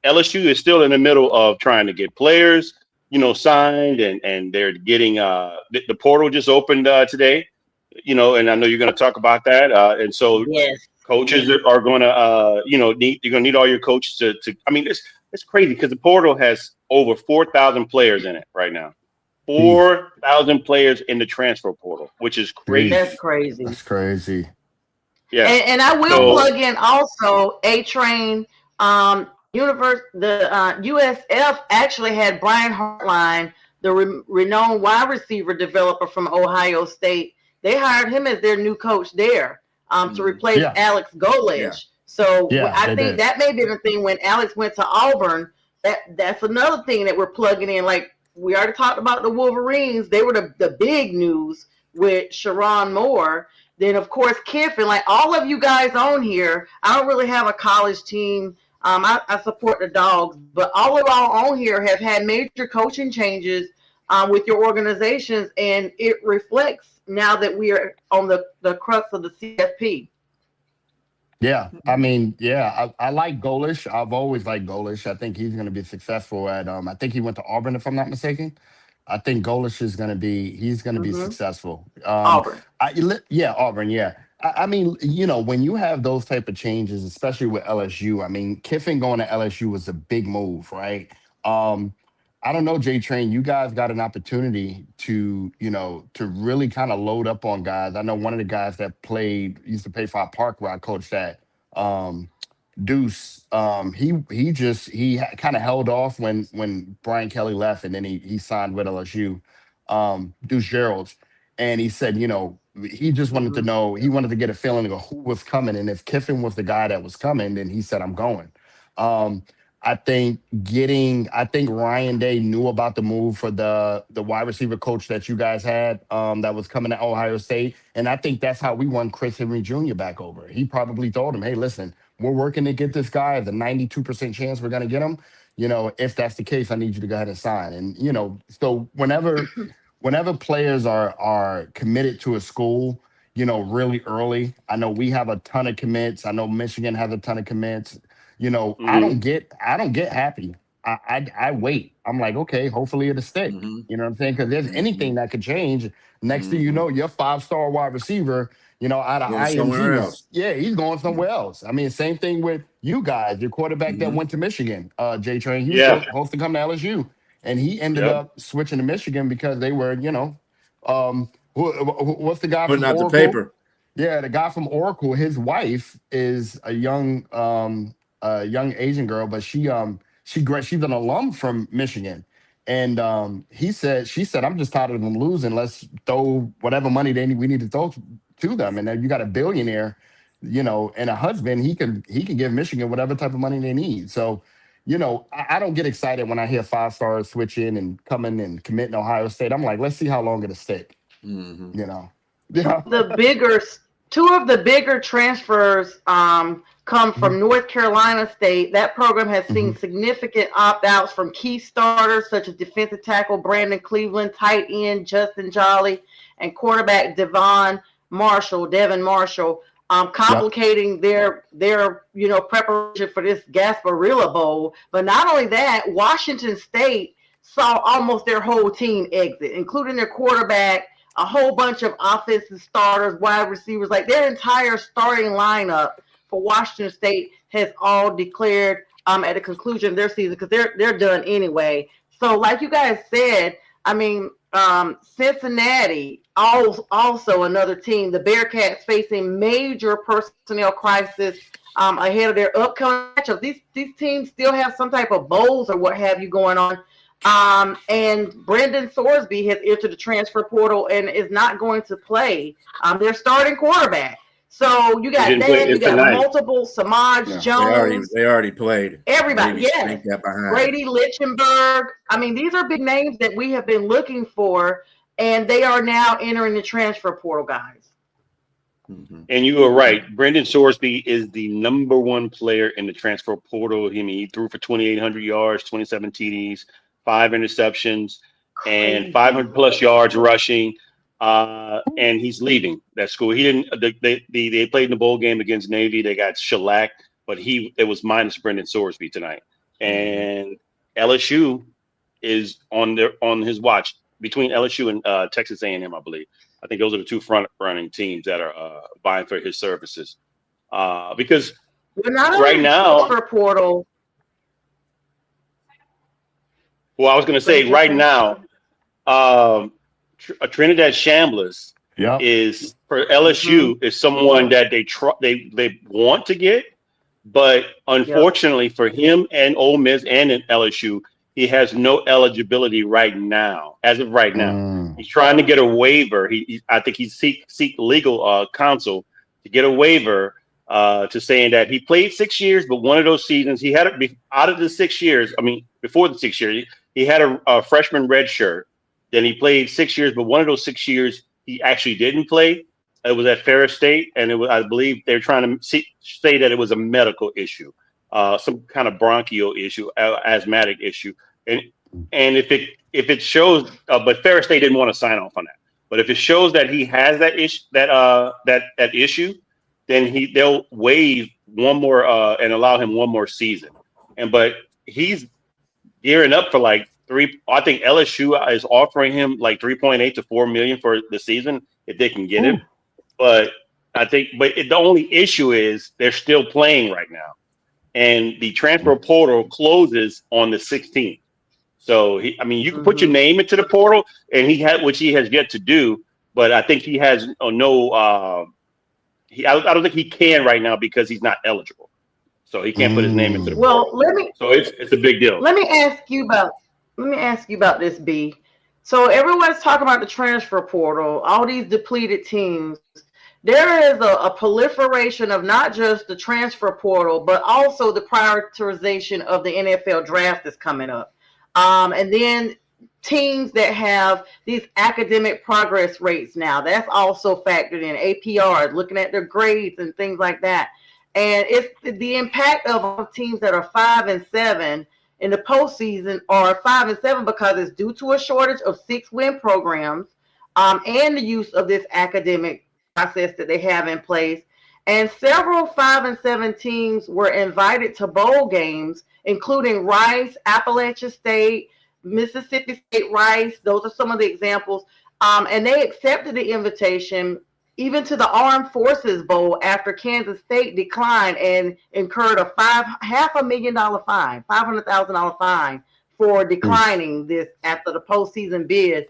C: LSU is still in the middle of trying to get players, signed, and they're getting the portal just opened today, and I know you're going to talk about that. And so coaches are going to, you're going to need all your coaches to. I mean, it's crazy because the portal has over 4,000 players in it right now. 4,000 players in the transfer portal, which is crazy.
A: That's crazy.
D: That's crazy.
A: Yeah. And I will plug in also JTrain the USF actually had Brian Hartline, the renowned wide receiver developer from Ohio State. They hired him as their new coach there to replace Alex Golesh. Yeah. So I think that may be the thing when Alex went to Auburn. That's another thing that we're plugging in. Like, we already talked about the Wolverines. They were the big news with Sharon Moore. Then, of course, Kiffin. Like all of you guys on here, I don't really have a college team. I support the Dogs, but all of y'all on here have had major coaching changes with your organizations, and it reflects now that we are on the crux of the CFP.
D: Yeah, I mean, I like Golesh. I've always liked Golesh. I think he's going to be successful at. I think he went to Auburn, if I'm not mistaken. I think Golesh is going to be. He's going to be successful.
A: Auburn.
D: Auburn. Yeah. I mean, when you have those type of changes, especially with LSU. I mean, Kiffin going to LSU was a big move, right? I don't know, JTrain. You guys got an opportunity to really kind of load up on guys. I know one of the guys that used to play for our Park where I coached at, Deuce. He kind of held off when Brian Kelly left, and then he signed with LSU, Deuce Gerald's, and he said, he just wanted to know, he wanted to get a feeling of who was coming, and if Kiffin was the guy that was coming, then he said, I'm going. I think Ryan Day knew about the move for the wide receiver coach that you guys had that was coming to Ohio State. And I think that's how we won Chris Henry Jr. back over. He probably told him, hey, listen, we're working to get this guy. There's a 92% chance we're going to get him. If that's the case, I need you to go ahead and sign. And, so whenever players are committed to a school, really early, I know we have a ton of commits. I know Michigan has a ton of commits. I don't get happy. I wait. I'm like, okay, hopefully it'll stick. You know what I'm saying? Because there's anything that could change. Next thing you know, your 5-star wide receiver, out of IMG, he's going somewhere else. I mean, same thing with you guys. Your quarterback that went to Michigan, JTrain, he was supposed to come to LSU, and he ended up switching to Michigan because they were, what's the guy
B: putting
D: from
B: out
D: Oracle?
B: the paper?
D: Yeah, the guy from Oracle, his wife is a young Asian girl, but she's an alum from Michigan. And she said, I'm just tired of them losing. Let's throw whatever money we need to throw to them. And then you got a billionaire, and a husband, he can give Michigan whatever type of money they need. So, I don't get excited when I hear 5-stars switch in and come in and commit in Ohio State. I'm like, let's see how long it'll stick.
A: Two of the bigger transfers come from North Carolina State. That program has seen significant opt-outs from key starters such as defensive tackle Brandon Cleveland, tight end Justin Jolly, and quarterback Devin Marshall, complicating their preparation for this Gasparilla Bowl. But not only that, Washington State saw almost their whole team exit, including their quarterback, a whole bunch of offensive starters, wide receivers, like their entire starting lineup for Washington State has all declared at the conclusion of their season because they're done anyway. So, like you guys said, I mean, Cincinnati, also another team. The Bearcats facing major personnel crisis ahead of their upcoming matchups. These teams still have some type of bowls or what have you going on. And Brendan Sorsby has entered the transfer portal and is not going to play. Their starting quarterback. So you got that. You got multiple Samaj Jones.
B: They already played.
A: Everybody, yes. Brady Lichtenberg. I mean, these are big names that we have been looking for, and they are now entering the transfer portal, guys.
C: And you are right. Brendan Sorsby is the number one player in the transfer portal. I mean, he threw for 2,800 yards, 27 TDs, 5 interceptions, and 500 plus yards rushing. And he's leaving that school. He didn't. They played in the bowl game against Navy. They got shellacked, but it was minus Brendan Sorsby tonight. And LSU is on his watch between LSU and Texas A&M, I believe. I think those are the two front running teams that are vying for his services. Because right now,
A: portal.
C: Well, I was going to say right now, Trinidad Shamblers is for LSU is someone that they want to get, but unfortunately for him and Ole Miss and in LSU, he has no eligibility right now. As of right now, he's trying to get a waiver. I think he seek legal counsel to get a waiver to saying that he played 6 years, but one of those seasons he had out of the 6 years. I mean, before the 6 years, he had a freshman red shirt. Then he played 6 years, but one of those 6 years he actually didn't play. It was at Ferris State, and I believe they're trying to say that it was a medical issue, some kind of bronchial issue, asthmatic issue, and if it shows, but Ferris State didn't want to sign off on that. But if it shows that he has that issue, that issue, then they'll waive one more and allow him one more season. But he's gearing up for like I think LSU is offering him like 3.8 to 4 million for the season if they can get him. But the only issue is they're still playing right now, and the transfer portal closes on the 16th. So you can put your name into the portal, and which he has yet to do. But I think he has no. I don't think he can right now because he's not eligible. So he can't put his name into the portal. So it's a big deal.
A: Let me ask you about this, B. So everyone's talking about the transfer portal, all these depleted teams. There is a proliferation of not just the transfer portal, but also the prioritization of the NFL draft that's coming up. And then teams that have these academic progress rates now, that's also factored in. APR, looking at their grades and things like that. And it's the impact of teams that are 5-7 in the postseason are 5-7 because it's due to a shortage of 6-win programs and the use of this academic process that they have in place. And several 5-7 teams were invited to bowl games, including Rice, Appalachian State, Mississippi State Rice. Those are some of the examples. And they accepted the invitation even to the Armed Forces Bowl after Kansas State declined and incurred a $500,000 fine, $500,000 fine for declining this after the postseason bid.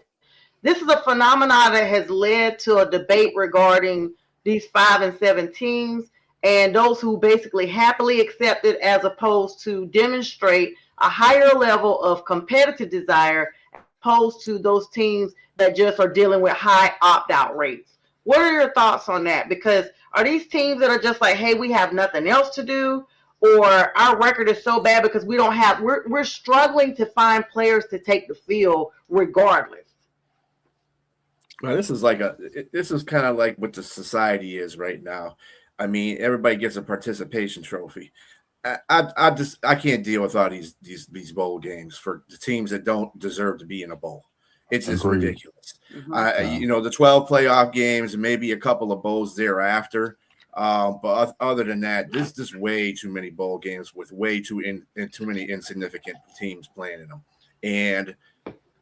A: This is a phenomenon that has led to a debate regarding these 5-7 teams and those who basically happily accept it as opposed to demonstrate a higher level of competitive desire opposed to those teams that just are dealing with high opt-out rates. What are your thoughts on that? Because are these teams that are just like, hey, we have nothing else to do, or our record is so bad because we're struggling to find players to take the field regardless?
B: Well, this is kind of like what the society is right now. I mean, everybody gets a participation trophy. I can't deal with all these bowl games for the teams that don't deserve to be in a bowl. It's just
D: Agreed.
B: ridiculous.
A: Mm-hmm.
D: Yeah.
B: The 12 playoff games and maybe a couple of bowls thereafter. But other than that, this is just way too many bowl games with way too many insignificant teams playing in them. And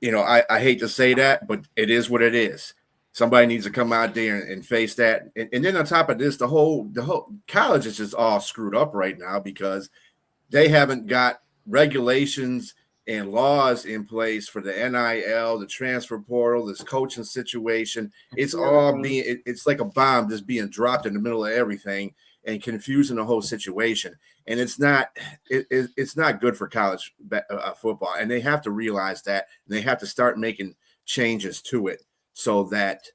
B: I hate to say that, but it is what it is. Somebody needs to come out there and face that. And then on top of this, the whole college is just all screwed up right now because they haven't got regulations and laws in place for the NIL, the transfer portal, this coaching situation. It's all it's like a bomb just being dropped in the middle of everything and confusing the whole situation. And it's not good for college football. And they have to realize that, and they have to start making changes to it so that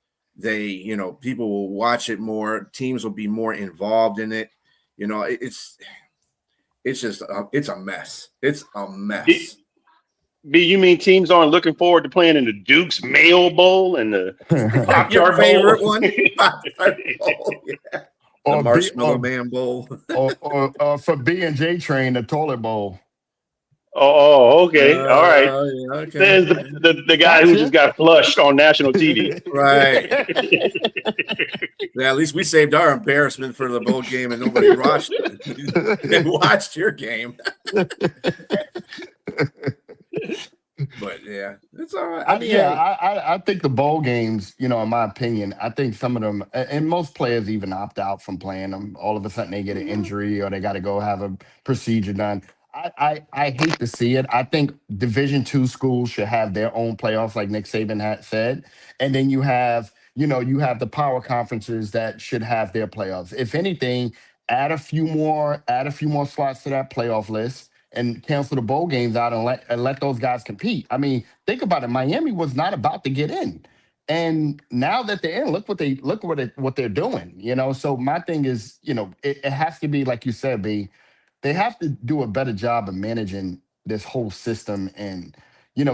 B: people will watch it more. Teams will be more involved in it. It's just it's a mess. It's a mess.
C: B, you mean teams aren't looking forward to playing in the Duke's Mayo Bowl and the Pop
B: Your
C: Tart
B: favorite
C: Bowl?
B: one? Pop-Tart Bowl, yeah. The
D: or
B: Marshmallow Man Bowl.
D: or for B and JTrain, the toilet bowl.
C: Okay, all right.
B: Yeah, okay.
C: There's the guy who just got flushed on national TV.
B: Right. Yeah, at least we saved our embarrassment for the bowl game and nobody watched it. And watched your game. But yeah, it's all right.
D: I think the bowl games, in my opinion, I think some of them, and most players even opt out from playing them. All of a sudden they get an injury or they got to go have a procedure done. I hate to see it. I think Division II schools should have their own playoffs, like Nick Saban had said, and then you have the power conferences that should have their playoffs. If anything, add a few more slots to that playoff list and cancel the bowl games out and let those guys compete. I mean, think about it. Miami was not about to get in, and now that they're in, look what they're doing. So my thing is, it has to be like you said, B. They have to do a better job of managing this whole system and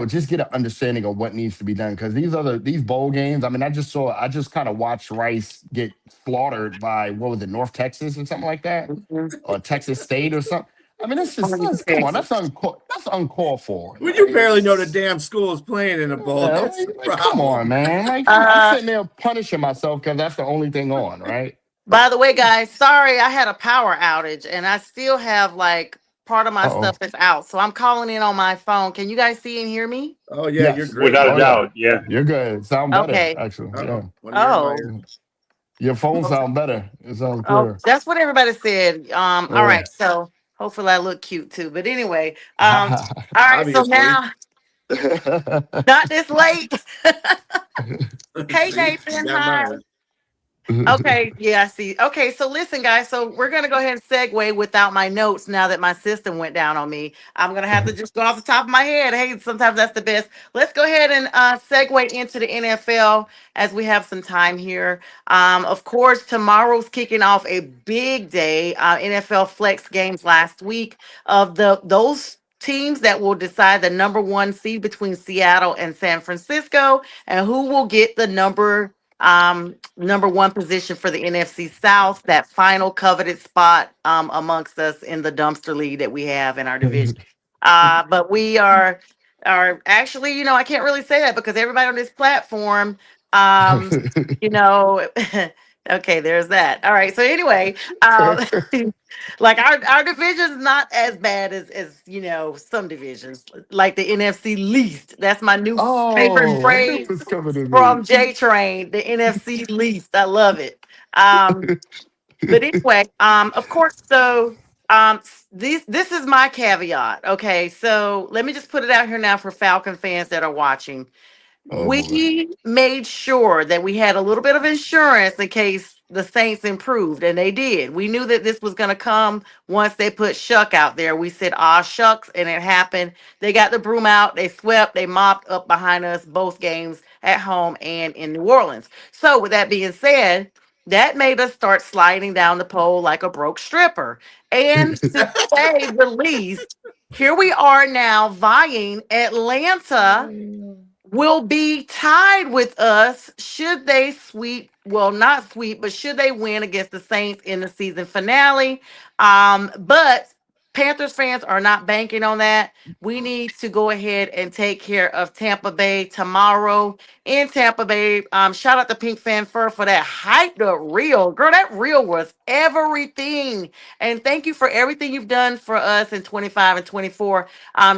D: just get an understanding of what needs to be done. Because these bowl games, I mean, I just kind of watched Rice get slaughtered by, what was it, North Texas or something like that, or Texas State or something. I mean, come on, that's uncalled for.
B: Well, you barely know the damn school is playing in a bowl.
D: Yeah,
B: That's the
D: come on, man. I'm sitting there punishing myself because that's the only thing on, right?
A: By the way, guys, sorry, I had a power outage and I still have like part of my stuff is out. So I'm calling in on my phone. Can you guys see and hear me?
B: Oh, yeah,
D: Yes.
B: you're great.
C: Without a doubt, yeah.
D: You're good. Sound better,
A: Okay.
D: actually.
B: Uh-oh.
D: Yeah. Your phone sound better. It sounds clearer.
A: That's what everybody said. All right. So hopefully I look cute too. But anyway, all right. So
B: Obviously.
A: now, not this late. Hey, Nathan. Hi. Okay, yeah, I see. Okay, so listen, guys. So we're gonna go ahead and segue without my notes now that my system went down on me. I'm gonna have to just go off the top of my head. Hey, sometimes that's the best. Let's go ahead and segue into the NFL as we have some time here. Of course, tomorrow's kicking off a big day. NFL flex games last week of those teams that will decide the number one seed between Seattle and San Francisco, and who will get the number one position for the NFC South, that final coveted spot amongst us in the dumpster league that we have in our division. But we are actually, I can't really say that because everybody on this platform, okay, there's that. All right. So anyway, like our division is not as bad as some divisions, like the NFC least. That's my new favorite phrase from JTrain, the NFC least. I love it. But anyway, of course, so this is my caveat. Okay, so let me just put it out here now for Falcon fans that are watching. We made sure that we had a little bit of insurance in case the Saints improved, and they did. We knew that this was going to come once they put Shuck out there. We said, shucks, and it happened. They got the broom out, they swept, they mopped up behind us both games at home and in New Orleans. So with that being said, that made us start sliding down the pole like a broke stripper. And to say the least, here we are now vying. Atlanta will be tied with us should they sweep well, not sweep, but should they win against the Saints in the season finale. But Panthers fans are not banking on that. We need to go ahead and take care of Tampa Bay tomorrow in Tampa Bay. Shout out to Pink Fan Fur for that hyped up reel. Girl, that reel was everything. And thank you for everything you've done for us in 25 and 24.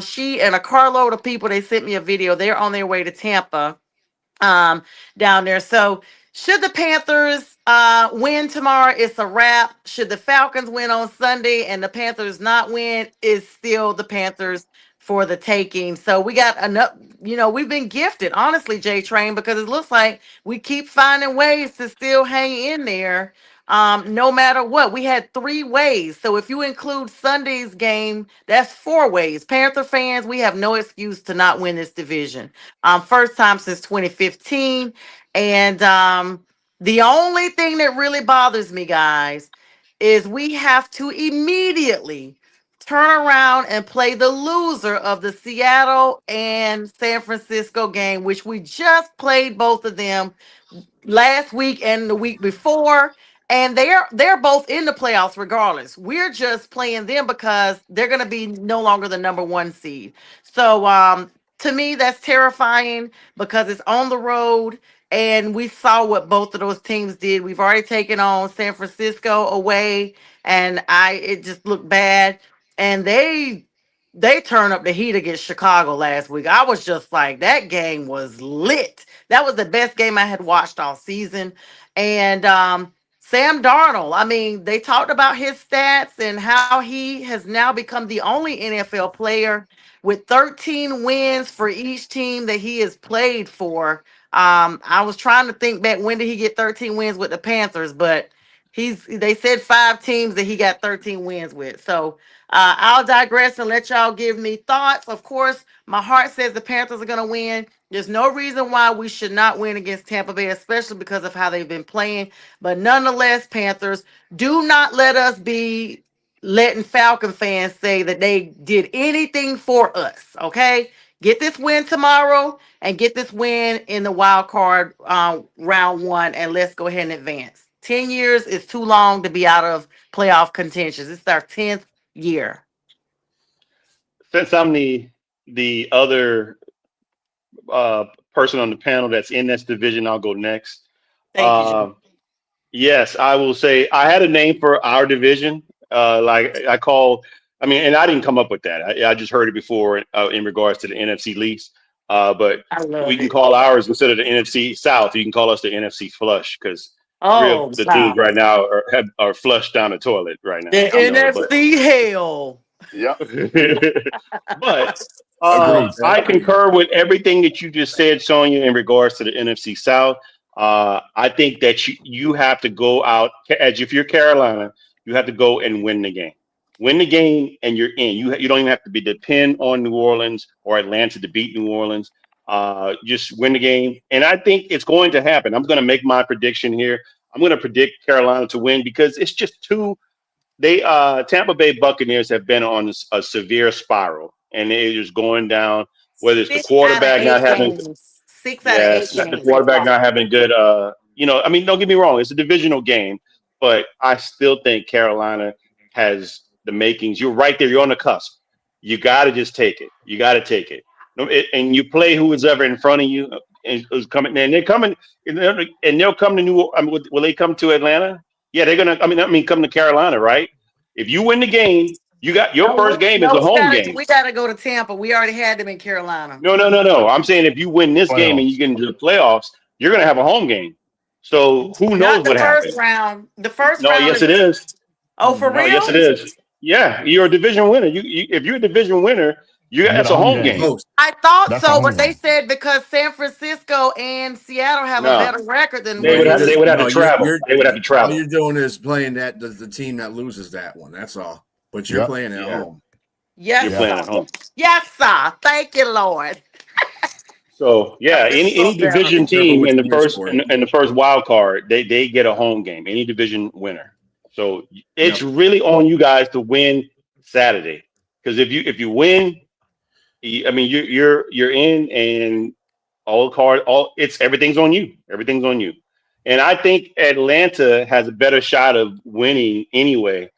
A: She and a carload of people, they sent me a video. They're on their way to Tampa um down there. So should the Panthers win tomorrow, it's a wrap. Should the Falcons win on Sunday and the Panthers not win, it's still the Panthers for the taking. So we got enough, we've been gifted, honestly, J Train, because it looks like we keep finding ways to still hang in there. No matter what, we had 3 ways. So if you include Sunday's game, that's 4 ways. Panther fans, we have no excuse to not win this division. First time since 2015. And the only thing that really bothers me, guys, is we have to immediately turn around and play the loser of the Seattle and San Francisco game, which we just played both of them last week and the week before, and they're both in the playoffs regardless. We're just playing them because they're going to be no longer the number 1 seed. So to me, that's terrifying because it's on the road, and we saw what both of those teams did. We've already taken on San Francisco away, and it just looked bad, and they turned up the heat against Chicago last week. I was just like, that game was lit. That was the best game I had watched all season. And Sam Darnold, I mean, they talked about his stats and how he has now become the only NFL player with 13 wins for each team that he has played for. I was trying to think back, when did he get 13 wins with the Panthers, but they said 5 teams that he got 13 wins with. So I'll digress and let y'all give me thoughts. Of course, my heart says the Panthers are going to win. There's no reason why we should not win against Tampa Bay, especially because of how they've been playing. But nonetheless, Panthers, do not let us be letting Falcon fans say that they did anything for us. Okay, get this win tomorrow and get this win in the wild card round 1, and let's go ahead and advance. 10 years is too long to be out of playoff contentions. It's our 10th year.
C: Since I'm the other person on the panel that's in this division, I'll go next.
A: Thank you, Jim.
C: Yes, I will say I had a name for our division. Like I call, I mean, and I didn't come up with that. I just heard it before in regards to the NFC least. But
A: I love
C: we can
A: it.
C: call ours, instead of the NFC South, you can call us the NFC Flush, because 3
A: Oh,
C: of the teams
A: stop.
C: right now are flushed down the toilet right now.
A: The NFC hell.
D: Yep.
C: But
D: Agreed.
C: I concur with everything that you just said, Sonja, in regards to the NFC South. I think that you have to go out, as if you're Carolina, you have to go and win the game. Win the game, and you're in. You don't even have to be depend on New Orleans or Atlanta to beat New Orleans. Just win the game, and I think it's going to happen. I'm going to make my prediction here. I'm going to predict Carolina to win because it's just too. Tampa Bay Buccaneers have been on a severe spiral, and they're just going down. Whether it's the
A: 6 out of
C: quarterback not
A: 8
C: having,
A: games. 6 out of 8
C: yes, the
A: games.
C: quarterback not having good. I mean, don't get me wrong, it's a divisional game, but I still think Carolina has the makings. You're right there. You're on the cusp. You got to just take it. You got to take it. And you play who is ever in front of you and who's coming. And they're coming, and they'll come to New. I mean, will they come to Atlanta? Yeah, they're gonna. I mean, come to Carolina, right? If you win the game, you got your first game is a home game.
A: We gotta go to Tampa. We already had them in Carolina.
C: No. I'm saying if you win this game and you get into the playoffs, you're gonna have a home game. So who knows what happens?
A: Round. The first
C: No,
A: round.
C: yes, it is.
A: Oh, for
C: No,
A: real?
C: yes, it is. Yeah, you're a division winner. If you're a division winner, that's a home game.
A: I thought
D: That's
A: so,
D: a
A: but
D: home
A: they
D: game.
A: said because San Francisco and Seattle have
C: No.
A: a better record than
C: They would have to travel. They would have to
B: All
C: travel.
B: you're doing is playing the team that loses that one. That's all. But you're playing at home.
A: Yes,
C: You're playing at home.
A: Yes, sir. Thank you, Lord.
C: So yeah, any division team in the first wild card, they get a home game. Any division winner. So it's really on you guys to win Saturday, because if you win, I mean you're in, and everything's on you. Everything's on you. And I think Atlanta has a better shot of winning anyway,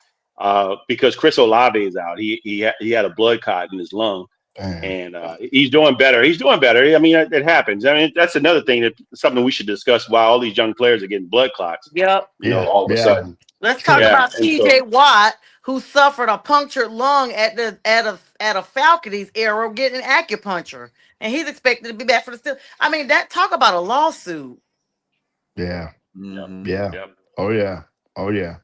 C: because Chris Olave is out. He had a blood clot in his lung,
D: Damn.
C: and he's doing better. He's doing better. I mean, it happens. I mean, that's another thing something we should discuss. Why all these young players are getting blood clots,
A: Yep.
D: Yeah.
C: all of a
D: Yeah.
C: sudden.
A: Let's talk
D: True.
C: Yeah,
A: about
C: and so
A: TJ Watt, who suffered a punctured lung at a Falcons era getting acupuncture, and he's expected to be back for the still. I mean, that talk about a lawsuit.
D: Yeah.
C: yep,
B: Mm-hmm.
D: Yeah.
C: yep.
D: Oh yeah. Oh yeah.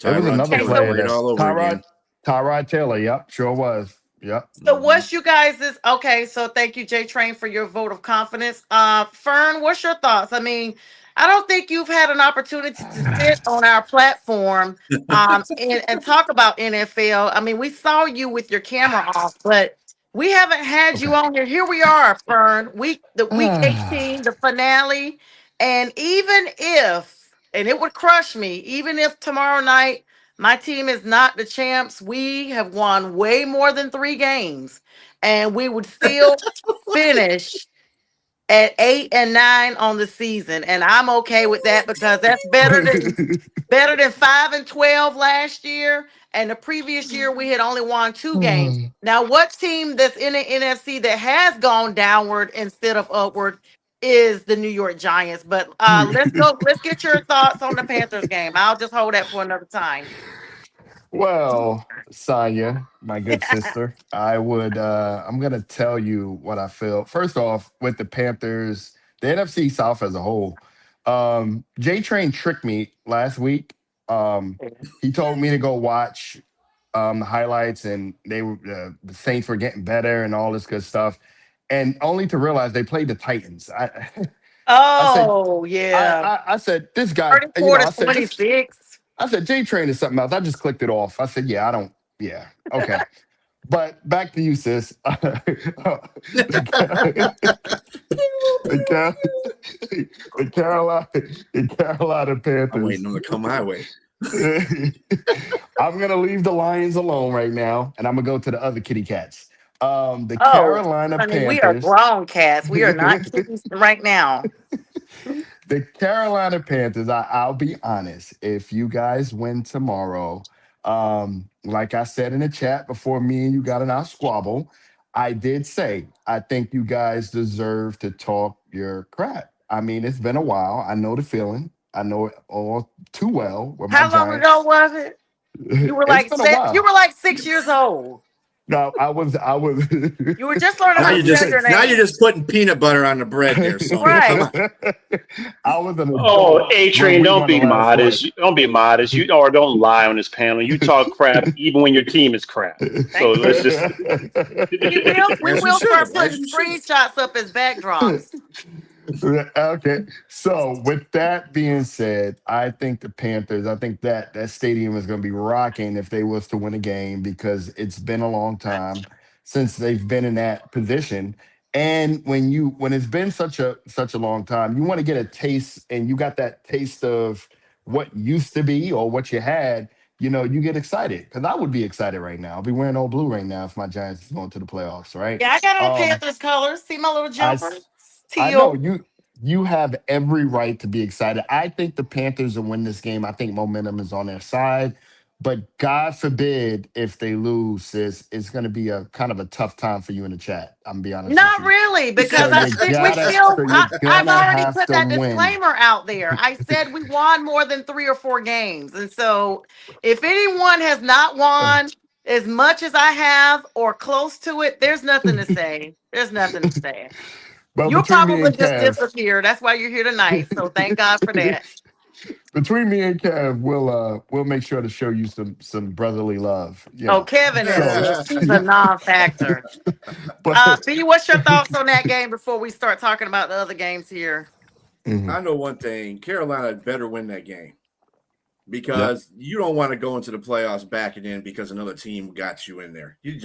D: It was
B: Tyrod
D: another
A: Okay,
B: Taylor
D: player
A: so
B: played
D: that
B: all over
D: Tyrod
B: again.
D: Tyrod Taylor. Yep. Sure was. Yep.
A: So
B: Mm-hmm.
A: what's you guys is okay, so thank you, J-Train, for your vote of confidence. Fern, what's your thoughts? I mean, I don't think you've had an opportunity to sit on our platform and talk about NFL. I mean, we saw you with your camera off, but we haven't had
D: Okay.
A: you on here. Here we are, Fern. Week 18, the finale. And even if, and it would crush me, even if tomorrow night my team is not the champs. We have won way more than 3 games, and we would still finish at 8-9 on the season. And I'm okay with that because that's better than 5-12 last year. And the previous year we had only won 2 games. Now, what team that's in the NFC that has gone downward instead of upward is the New York Giants. But let's go. Let's get your thoughts on the Panthers game. I'll just hold that for another time.
D: Well, Sonya, my good sister, I'm gonna tell you what I feel. First off, with the Panthers, the NFC South as a whole, J-Train tricked me last week. He told me to go watch the highlights, and the Saints were getting better and all this good stuff, and only to realize they played the Titans. I said
A: Oh, yeah.
D: I said this guy,
A: 34 to
D: I said this
A: 26.
D: I said J-Train is something else. I just clicked it off. I said, yeah, I don't. Yeah, okay. But back to you, sis. The Carolina
B: I'm
D: Panthers.
B: waiting on them to come my way.
D: I'm gonna leave the Lions alone right now, and I'm gonna go to the other kitty cats. The
A: Oh,
D: Carolina
A: honey, we are
D: Panthers.
A: grown cats. We are not kittens right now.
D: The Carolina Panthers, I'll be honest, if you guys win tomorrow, like I said in the chat before me and you got in our squabble, I did say I think you guys deserve to talk your crap. I mean, it's been a while. I know the feeling. I know it all too well with my
A: How long ago
D: Giants.
A: was it? You were
D: It's
A: like
D: been a
A: you
D: while.
A: were like 6 years old.
D: No, I was
A: You were just learning
B: Now
A: how to
B: you're
A: spell your
B: you're
A: name.
B: just putting peanut butter on the bread there, Sonja.
A: Right.
B: Come on.
D: I was an
C: Oh,
D: adult when
C: A-Train,
D: we
C: don't
D: won the
C: be
D: last fight.
C: modest. Don't be modest. Or don't lie on this panel. You talk crap even when your team is crap. So
A: Thank
C: let's
A: you.
C: just.
A: We
B: As you
A: will
B: should.
A: start
B: As
A: putting
B: you should.
A: screenshots up as backdrops.
D: Okay. So with that being said, I think the Panthers, I think that stadium is going to be rocking if they was to win a game because it's been a long time since they've been in that position. And when it's been such a long time, you want to get a taste and you got that taste of what used to be or what you had, you get excited. Because I would be excited right now. I'll be wearing all blue right now if my Giants is going to the playoffs, right?
A: Yeah, I got on
D: Um
A: Panthers colors. See my little
D: I
A: jumper?
D: s- I know
A: Teal.
D: you have every right to be excited. I think the Panthers will win this game. I think momentum is on their side. But God forbid if they lose, sis, it's going to be a kind of a tough time for you in the chat. I'm gonna be honest with
A: Not
D: you.
A: really, because
D: So you gotta, so you're
A: I've
D: gonna
A: already
D: have
A: put
D: to
A: that
D: win.
A: disclaimer out there. I said we won more than 3 or 4 games. And so if anyone has not won as much as I have or close to it, there's nothing to say. There's nothing to say.
D: But
A: You'll
D: between me
A: probably
D: and
A: just
D: Kev,
A: disappear. That's why you're here tonight. So thank God for that.
D: between me and Kev, we'll make sure to show you some brotherly love.
A: Oh, Kevin is
D: So,
A: he's a non-factor.
D: but
A: B, what's your thoughts on that game before we start talking about the other games here?
D: Mhm.
B: I know one thing. Carolina better win that game
D: Yep.
B: because you don't want to go into the playoffs backing in because another team got you in there. You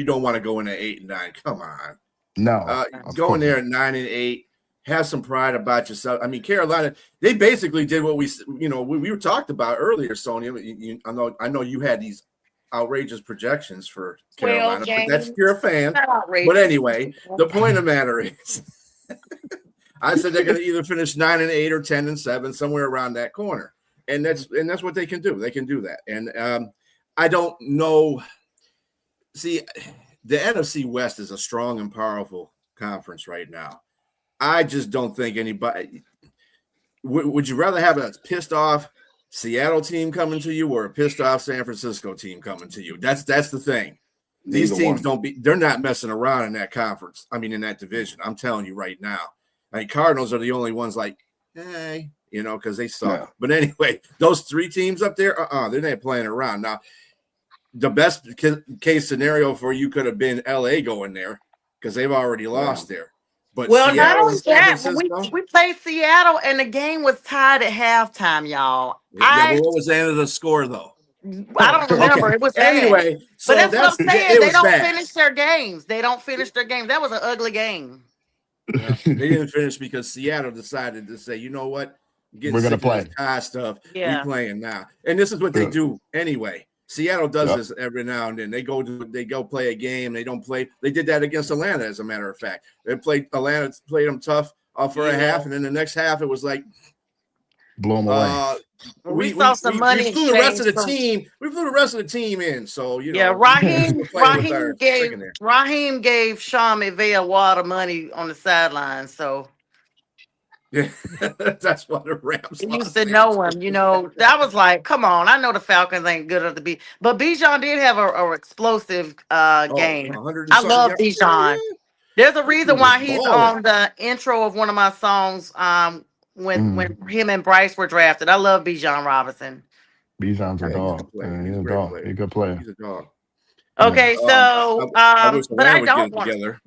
B: don't want to go in at 8-9. Come on.
D: No, of
B: Go in
D: course
B: there
D: not.
B: at 9-8. Have some pride about yourself. I mean, Carolina, they basically did what we were talked about earlier, Sonia. I know you had these outrageous projections for
A: 12
B: Carolina, but that's
A: games.
B: you're a fan.
A: Not
B: But
A: outrageous.
B: anyway, the point of the matter is I said they're going to either finish 9-8 or 10-7, somewhere around that corner, and that's what they can do. They can do that, and I don't know. See, the NFC West is a strong and powerful conference right now. I just don't think anybody. Would you rather have a pissed off Seattle team coming to you or a pissed off San Francisco team coming to you? That's the thing. These teams they're not messing around in that conference. I mean, in that division. I'm telling you right now. I mean, Cardinals are the only ones like, hey, because they suck. Yeah. But anyway, those three teams up there, they're not playing around. Now, the best case scenario for you could have been LA going there because they've already lost there. But
A: Seattle, not only that, we played Seattle and the game was tied at halftime, y'all.
B: Yeah, but what was the end of the score though?
A: I don't remember. Okay. It was bad.
B: Anyway, so
A: but that's what I'm saying. They don't finish their games. They don't finish their games. That was an ugly game.
B: Yeah, they didn't finish because Seattle decided to say, you know what,
D: we're gonna play
B: stuff. Yeah. We're playing now, and this is what they do anyway. Seattle does this every now and then. They go play a game. They don't play. They did that against Atlanta, as a matter of fact. Atlanta played them tough for a half, and then the next half it was like
D: blow them away.
A: We saw some money.
B: We flew the rest of the team. We flew the rest of the team in. So
A: Raheem gave Sean McVay a wad of money on the sideline. So.
B: Yeah, that's what the Rams
A: used to know him. That was like, come on. I know the Falcons ain't good enough to be, but Bijan did have a explosive game. I love Bijan. There's a reason why he's on the intro of one of my songs. When him and Bryce were drafted, I love Bijan Robinson.
D: Bijan's a dog. He's a dog. He's a good player.
B: He's a dog.
A: Okay, so but I don't want
B: together,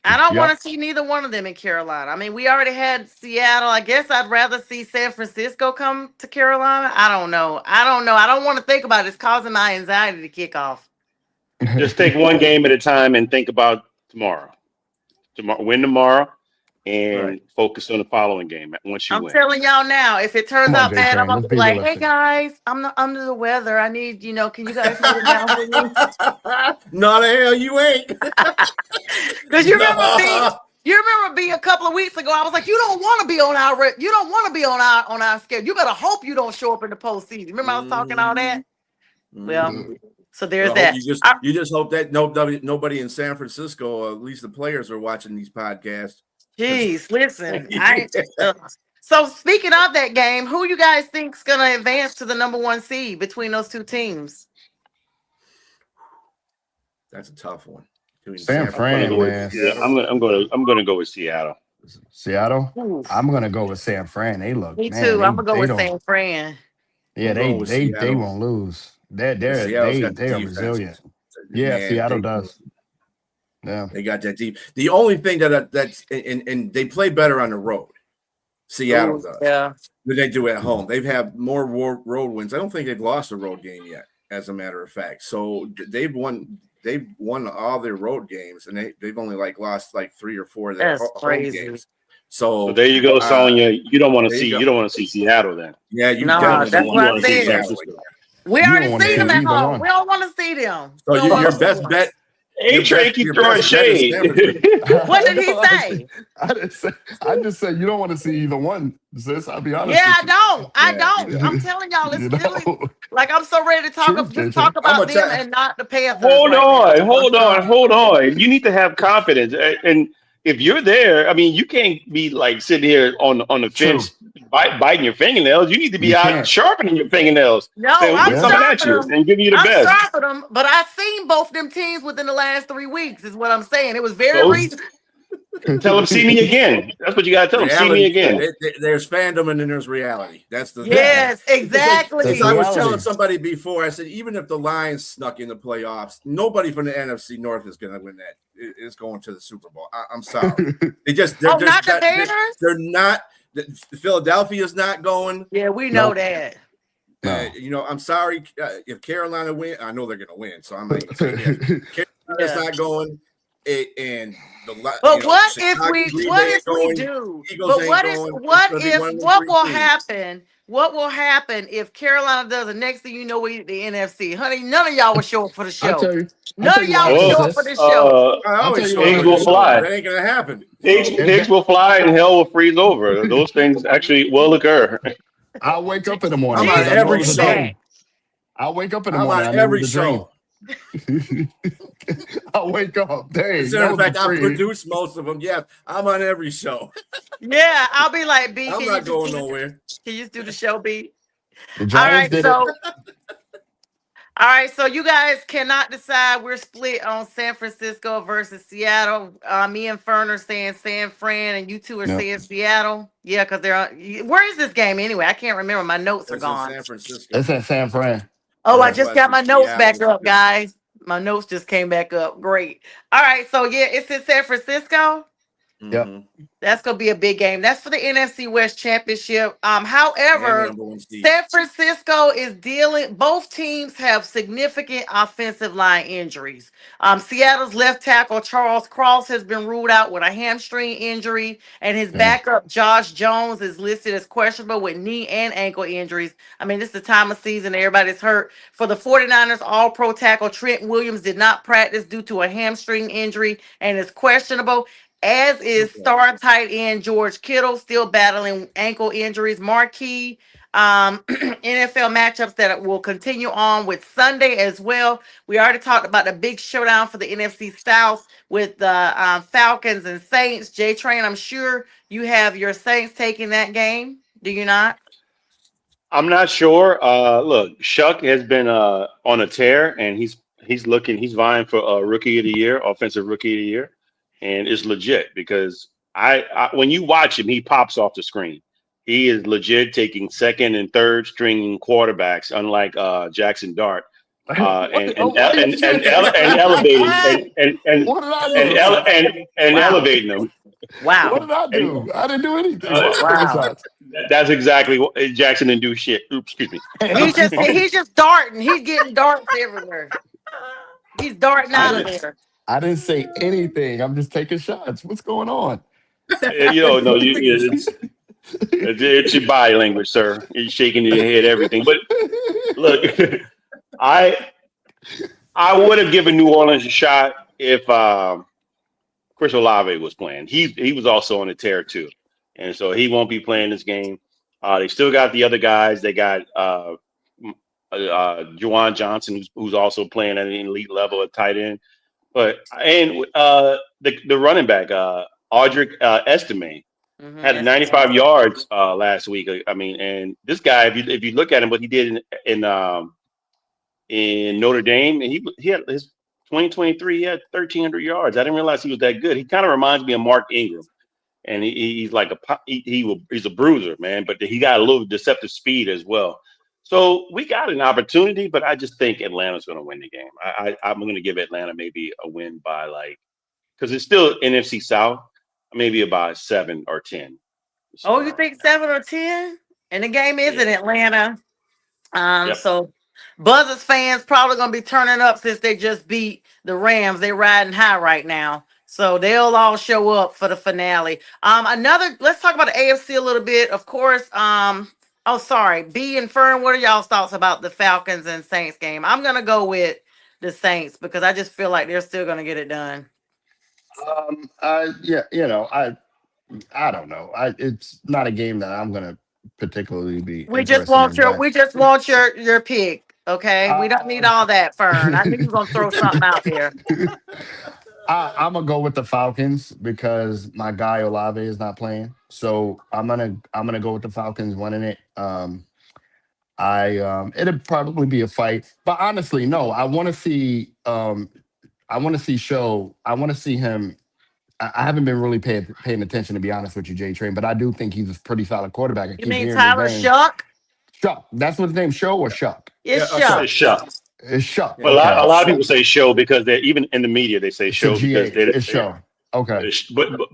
A: I don't want to see neither one of them in Carolina. I mean, we already had Seattle. I guess I'd rather see San Francisco come to Carolina. I don't know. I don't want to think about it. It's causing my anxiety to kick off.
C: Just take one game at a time and think about tomorrow. Win tomorrow and focus on the following game once you win.
A: I'm telling y'all now, if it turns out bad, I'm going to be like, hey, guys, I'm not under the weather. I need, can you guys hold it down for me?
B: No, the hell you ain't.
A: Because you remember me a couple of weeks ago, I was like, you don't want to be on our schedule. You better hope you don't show up in the postseason. Remember I was talking all that? Well, so there's that.
B: You just hope that nobody in San Francisco, or at least the players, are watching these podcasts.
A: Jeez, listen. So speaking of that game, who you guys think's gonna advance to the number 1 seed between those two teams?
B: That's a tough one.
D: San Fran, man.
C: Yeah, I'm gonna go with Seattle.
D: Seattle? Ooh. I'm gonna go with San Fran. They look.
A: Me too. I'm gonna go with San Fran.
D: Yeah, they won't lose. They are resilient. Yeah, Seattle does. Yeah,
B: they got that deep. The only thing that's and they play better on the road. Seattle does.
A: Yeah,
B: than they do at home. They've had more road wins. I don't think they've lost a road game yet, as a matter of fact. So they've won all their road games, and they've only lost 3 or 4 of their home games. So
C: there you go, Sonja. You don't want to see Seattle then.
B: Yeah,
A: that's what I'm saying. We already see them at home. We don't want to see them.
B: So your best bet.
C: JTrain keep throwing shade.
A: What did he say?
D: I just said you don't want to see either one, sis. I'll be honest.
A: Yeah, I don't. I'm telling y'all, it's really I'm so ready to talk about them and not the Panthers.
C: Hold on. You need to have confidence. And if you're there, I mean, you can't be sitting here on the fence biting your fingernails. You need to be out sharpening your fingernails.
A: No, I'm sharpening them
C: and giving you the best.
A: I'm sharpening them, but I've seen both them teams within the last 3 weeks. Is what I'm saying. It was very recent.
C: Tell them, see me again. That's what you got to tell them. See me again.
B: There's fandom and then there's reality. That's the
A: yes, exactly.
B: I was telling somebody before. I said even if the Lions snuck in the playoffs, nobody from the NFC North is going to win that. It's going to the Super Bowl. I'm sorry. They're not. Philadelphia's not going.
A: Yeah, we know that.
B: I'm sorry if Carolina win. I know they're going to win, so I'm not going to say that. Carolina's not going. and
A: But what if
B: Chicago,
A: we
B: Green
A: what
B: Bay
A: if
B: ain't
A: we
B: going,
A: do?
B: Eagles
A: But
B: ain't
A: what if
B: going. It's
A: what
B: gonna be
A: if
B: one of them
A: what
B: three
A: will
B: teams.
A: happen? What will happen if Carolina does the next thing you know we the NFC? Honey, none of y'all will show up for the
D: I'll
A: show.
D: tell you. I'll
A: None
D: tell
A: of
D: you why
A: y'all
D: it's
A: will
D: a
A: show
C: Well,
A: up for
D: sis.
A: this show.
B: I
D: I'll
B: always
D: tell you
B: show up
D: why
C: pigs
B: for
D: it
C: will
B: this
D: is.
B: show, but
C: fly.
B: that ain't gonna happen.
C: Pigs,
B: So
D: If
C: pigs
D: that,
C: will fly and hell will freeze over. Those things actually will occur.
D: I'll wake up in the
B: I'm
D: morning
B: on
D: because I know it
B: every
D: was a
A: Jesus.
B: show.
D: dream. I'll wake up in the
B: I'm on
D: morning. I knew it
B: every
D: was a dream.
B: show.
D: I'll wake up. Dang, that
B: Considering the
D: was a
B: fact I
D: dream.
B: produce most of them, yes, I'm on every show.
A: Yeah, I'll be like, B,
B: I'm not going nowhere.
A: can you just do the show, B?
D: The
A: All
D: Giants
A: right,
D: did it.
A: so you guys cannot decide. We're split on San Francisco versus Seattle. Me and Fern are saying San Fran, and you two are
D: No,
A: saying Seattle. Yeah, because they're on. Where is this game anyway? I can't remember. My notes are
B: It's in
A: gone.
B: San Francisco.
D: it's at San Fran.
A: Oh, I
D: Yeah.
A: just
B: Northwest
A: got
B: of
A: my notes
B: Seattle.
A: back up, guys. My notes just came back up. Great. All right, so yeah, it's in San Francisco.
D: Yep.
B: Mm-hmm.
A: That's gonna be a big game. That's for the NFC West Championship.
B: And the
A: However,
B: #1 seed.
A: San Francisco is dealing. Both teams have significant offensive line injuries. Seattle's left tackle Charles Cross has been ruled out with a hamstring injury, and his
D: Damn.
A: backup Josh Jones is listed as questionable with knee and ankle injuries. I mean, this is the time of season everybody's hurt. For the 49ers, All-Pro tackle Trent Williams did not practice due to a hamstring injury and is questionable. As is
B: Okay.
A: star tight end George Kittle, still battling ankle injuries. Marquee NFL matchups that will continue on with Sunday as well. We already talked about the big showdown for the NFC South with the Falcons and Saints. JTrain, I'm sure you have your Saints taking that game. Do you not?
C: I'm not sure. Look, Shuck has been on a tear, and he's vying for rookie of the year, offensive rookie of the year, and it's legit because when you watch him, he pops off the screen. He is legit taking second and third string quarterbacks, unlike Jackson Dart,
D: What did you say?
C: and elevating
D: What did I do?
C: and
A: Wow.
C: elevating them.
D: What
A: Wow.
D: did I
C: And
D: do? I didn't do anything.
C: uh,
D: Why am I taking
A: Wow.
D: shots?
C: that's exactly what Jackson didn't do shit. Oops, excuse me.
A: He's just darting. He's getting darts everywhere. He's darting
D: I
A: out of
D: didn't.
A: there.
D: I didn't say anything. I'm just taking shots. What's going on?
C: You know, no, it's your body language, sir. You're shaking your head, everything. But look, I I would have given New Orleans a shot if Chris Olave was playing. He was also on a tear too, and so he won't be playing this game. They still got the other guys. They got Juwan Johnson, who's also playing at an elite level at tight end. But and the running back Audric Estime had
A: That's
C: 95 yards last week. I mean, and this guy, if you look at him, what he did in Notre Dame, and he had his 2023, he had 1,300 yards. I didn't realize he was that good. He kind of reminds me of Mark Ingram, and he's like he's a bruiser, man. But he got a little deceptive speed as well. So we got an opportunity, but I just think Atlanta's going to win the game. I'm going to give Atlanta maybe a win by because it's still NFC South, maybe about 7 or 10.
A: Oh, you
C: So
A: think 7 or 10? And the game is in
C: yeah,
A: Atlanta.
C: yep.
A: So Buzzards fans probably gonna be turning up since they just beat the Rams. They're riding high right now. So they'll all show up for the finale. Let's talk about the AFC a little bit. Of course, oh sorry, B and Fern, what are y'all's thoughts about the Falcons and Saints game? I'm gonna go with the Saints because I just feel like they're still gonna get it done.
D: Yeah, I don't know. It's not a game that I'm gonna particularly be
A: We just
D: interested
A: want
D: in, but
A: your pick. Okay. We don't need
D: um,
A: all that, Fern. I knew you were gonna throw something out there.
D: I'm gonna go with the Falcons because my guy Olave is not playing. So I'm gonna go with the Falcons winning it. It'll probably be a fight, but honestly, no. I want to see Show. I want to see him. I haven't been really paying attention, to be honest with you, J Train, but I do think he's a pretty solid quarterback. I
A: You
D: keep
A: mean
D: hearing his
A: Tyler
D: name.
A: Shuck?
D: Shuck. That's what his name, Show or Shuck?
A: It's
B: Yeah,
A: Shuck.
C: It's Shuck.
D: It's Shuck.
C: But
B: Yeah.
C: a
D: Okay.
C: lot of people say show because they even in the media they say
D: It's a
C: show
D: GA.
C: because they
D: It's Show. Okay.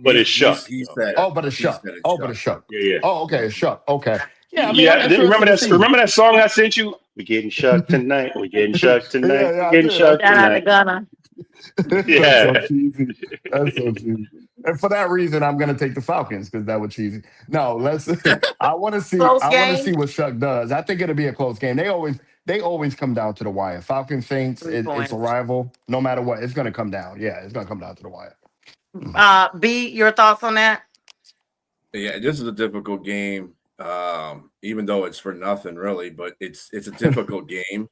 C: but it's Shuck.
B: He
C: So,
B: said it.
D: Oh, but it's
B: He
D: Shuck.
B: said it's
D: Oh, but it's
B: Chuck.
D: Shuck.
C: yeah.
D: Oh, okay. It's Shuck. Okay. Yeah, I mean, I'm
C: Yeah,
D: interested to see.
C: remember that song I sent you? We getting shucked tonight. We getting shucked tonight.
D: Yeah,
C: We
D: I
C: getting
D: did. I
C: shucked
A: Shout
D: did.
A: out to
C: tonight.
A: Gunna.
D: That's so
C: Yeah.
D: cheesy. That's so cheesy. And for that reason, I'm gonna take the Falcons because that was cheesy. No, let's. I want to see.
A: Close
D: I want to
A: game,
D: see what Chuck does. I think it'll be a close game. They always come down to the wire. Falcons Saints.
A: three
D: It's a
A: points.
D: rival. No matter what, it's gonna come down. Yeah, it's gonna come down to the wire.
A: B, your thoughts on that?
B: Yeah, this is a difficult game. Even though it's for nothing really, but it's a difficult game.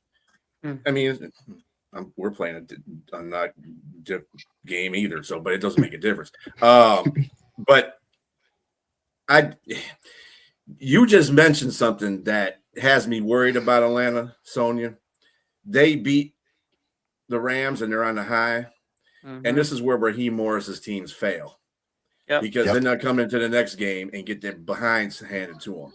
A: Mm.
B: I mean, we're playing a not game either, so but it doesn't make a difference. But you just mentioned something that has me worried about Atlanta, Sonja. They beat the Rams and they're on the high, and this is where Raheem Morris's teams fail.
A: Yep.
B: Because they're not coming into the next game and get their behinds handed to them.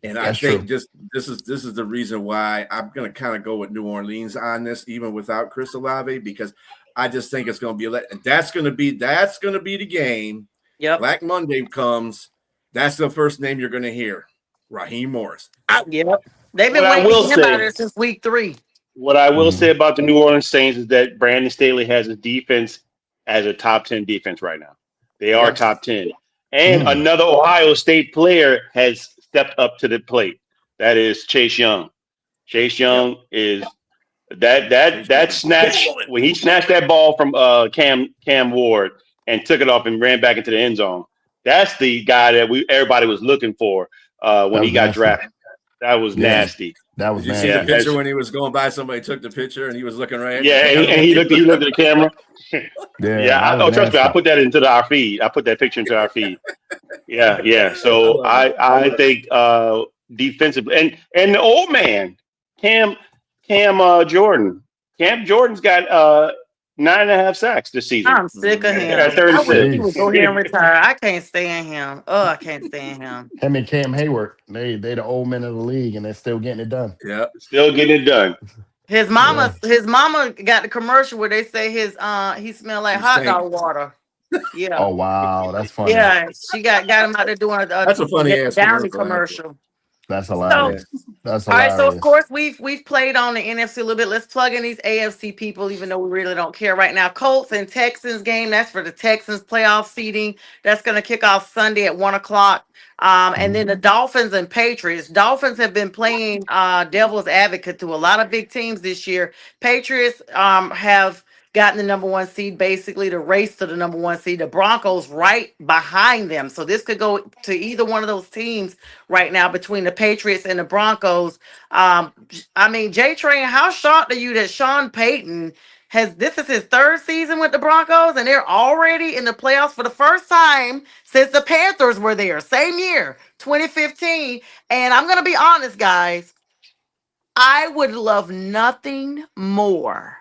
B: And I
D: That's
B: think
D: true.
B: this is the reason why I'm going to kind of go with New Orleans on this, even without Chris Olave, because I just think it's going to be and that's going to be the game.
A: Yep.
B: Black Monday comes. That's the first name you're going to hear, Raheem Morris.
A: Yep. They've been
C: What I
A: waiting
C: will
A: to hear about
C: say,
A: it since week 3.
C: what I will say
D: Mhm.
C: about the New Orleans Saints is that Brandon Staley has a defense as a top 10 defense right now. They are
B: Yep.
C: top 10. And
D: Mm.
C: another Ohio State player has stepped up to the plate. That is Chase Young. Chase Young is that snatch when he snatched that ball from Cam Ward and took it off and ran back into the end zone. That's the guy that everybody was looking for
D: That
C: when he
D: was
C: got
D: nasty.
C: drafted. That was
D: Yeah,
C: nasty.
D: that was
B: Did you see
D: nasty.
B: the
C: Yeah,
B: picture
C: that's-
B: when he was going by? Somebody took the picture and he was looking right at
C: Yeah,
B: the camera.
C: and he looked at the camera.
D: Yeah, that was
C: Oh, trust me, I
D: nasty.
C: put that into our feed. I put that picture into our feed. Yeah. So
B: I love
C: I think defensively and the old man Cam Jordan. Cam Jordan's got 9.5 sacks this season
A: I'm sick of
B: Mhm.
A: him.
C: at
A: I wish he
C: 36.
A: would
D: Jeez.
A: go here and retire. I can't stand him. Oh, I can't stand him.
D: Him and Cam Hayward, they the old men of the league, and they're still getting it done.
B: Yeah.
C: Still getting it done.
A: His
D: Yeah.
A: mama got the commercial where they say he smelled like
B: He
A: hot
B: stink.
A: dog water. Yeah.
D: Oh wow, that's funny.
A: Yeah, she got him out there doing a
B: That's a funny ass
A: Downy
B: commercial,
A: commercial.
D: That's
A: So,
D: hilarious. That's
A: all right, so of
D: hilarious.
A: course we've played on the NFC a little bit. Let's plug in these AFC people, even though we really don't care right now. Colts and Texans game. That's for the Texans playoff seeding. That's going to kick off Sunday at 1:00. And then the Dolphins and Patriots. Dolphins have been playing devil's advocate to a lot of big teams this year. Patriots have gotten the number 1 seed, basically the race to the number 1 seed. The Broncos right behind them. So this could go to either one of those teams right now between the Patriots and the Broncos. I mean, JTrain, how shocked are you that Sean Payton this is his 3rd season with the Broncos and they're already in the playoffs for the first time since the Panthers were there, same year, 2015. And I'm going to be honest, guys, I would love nothing more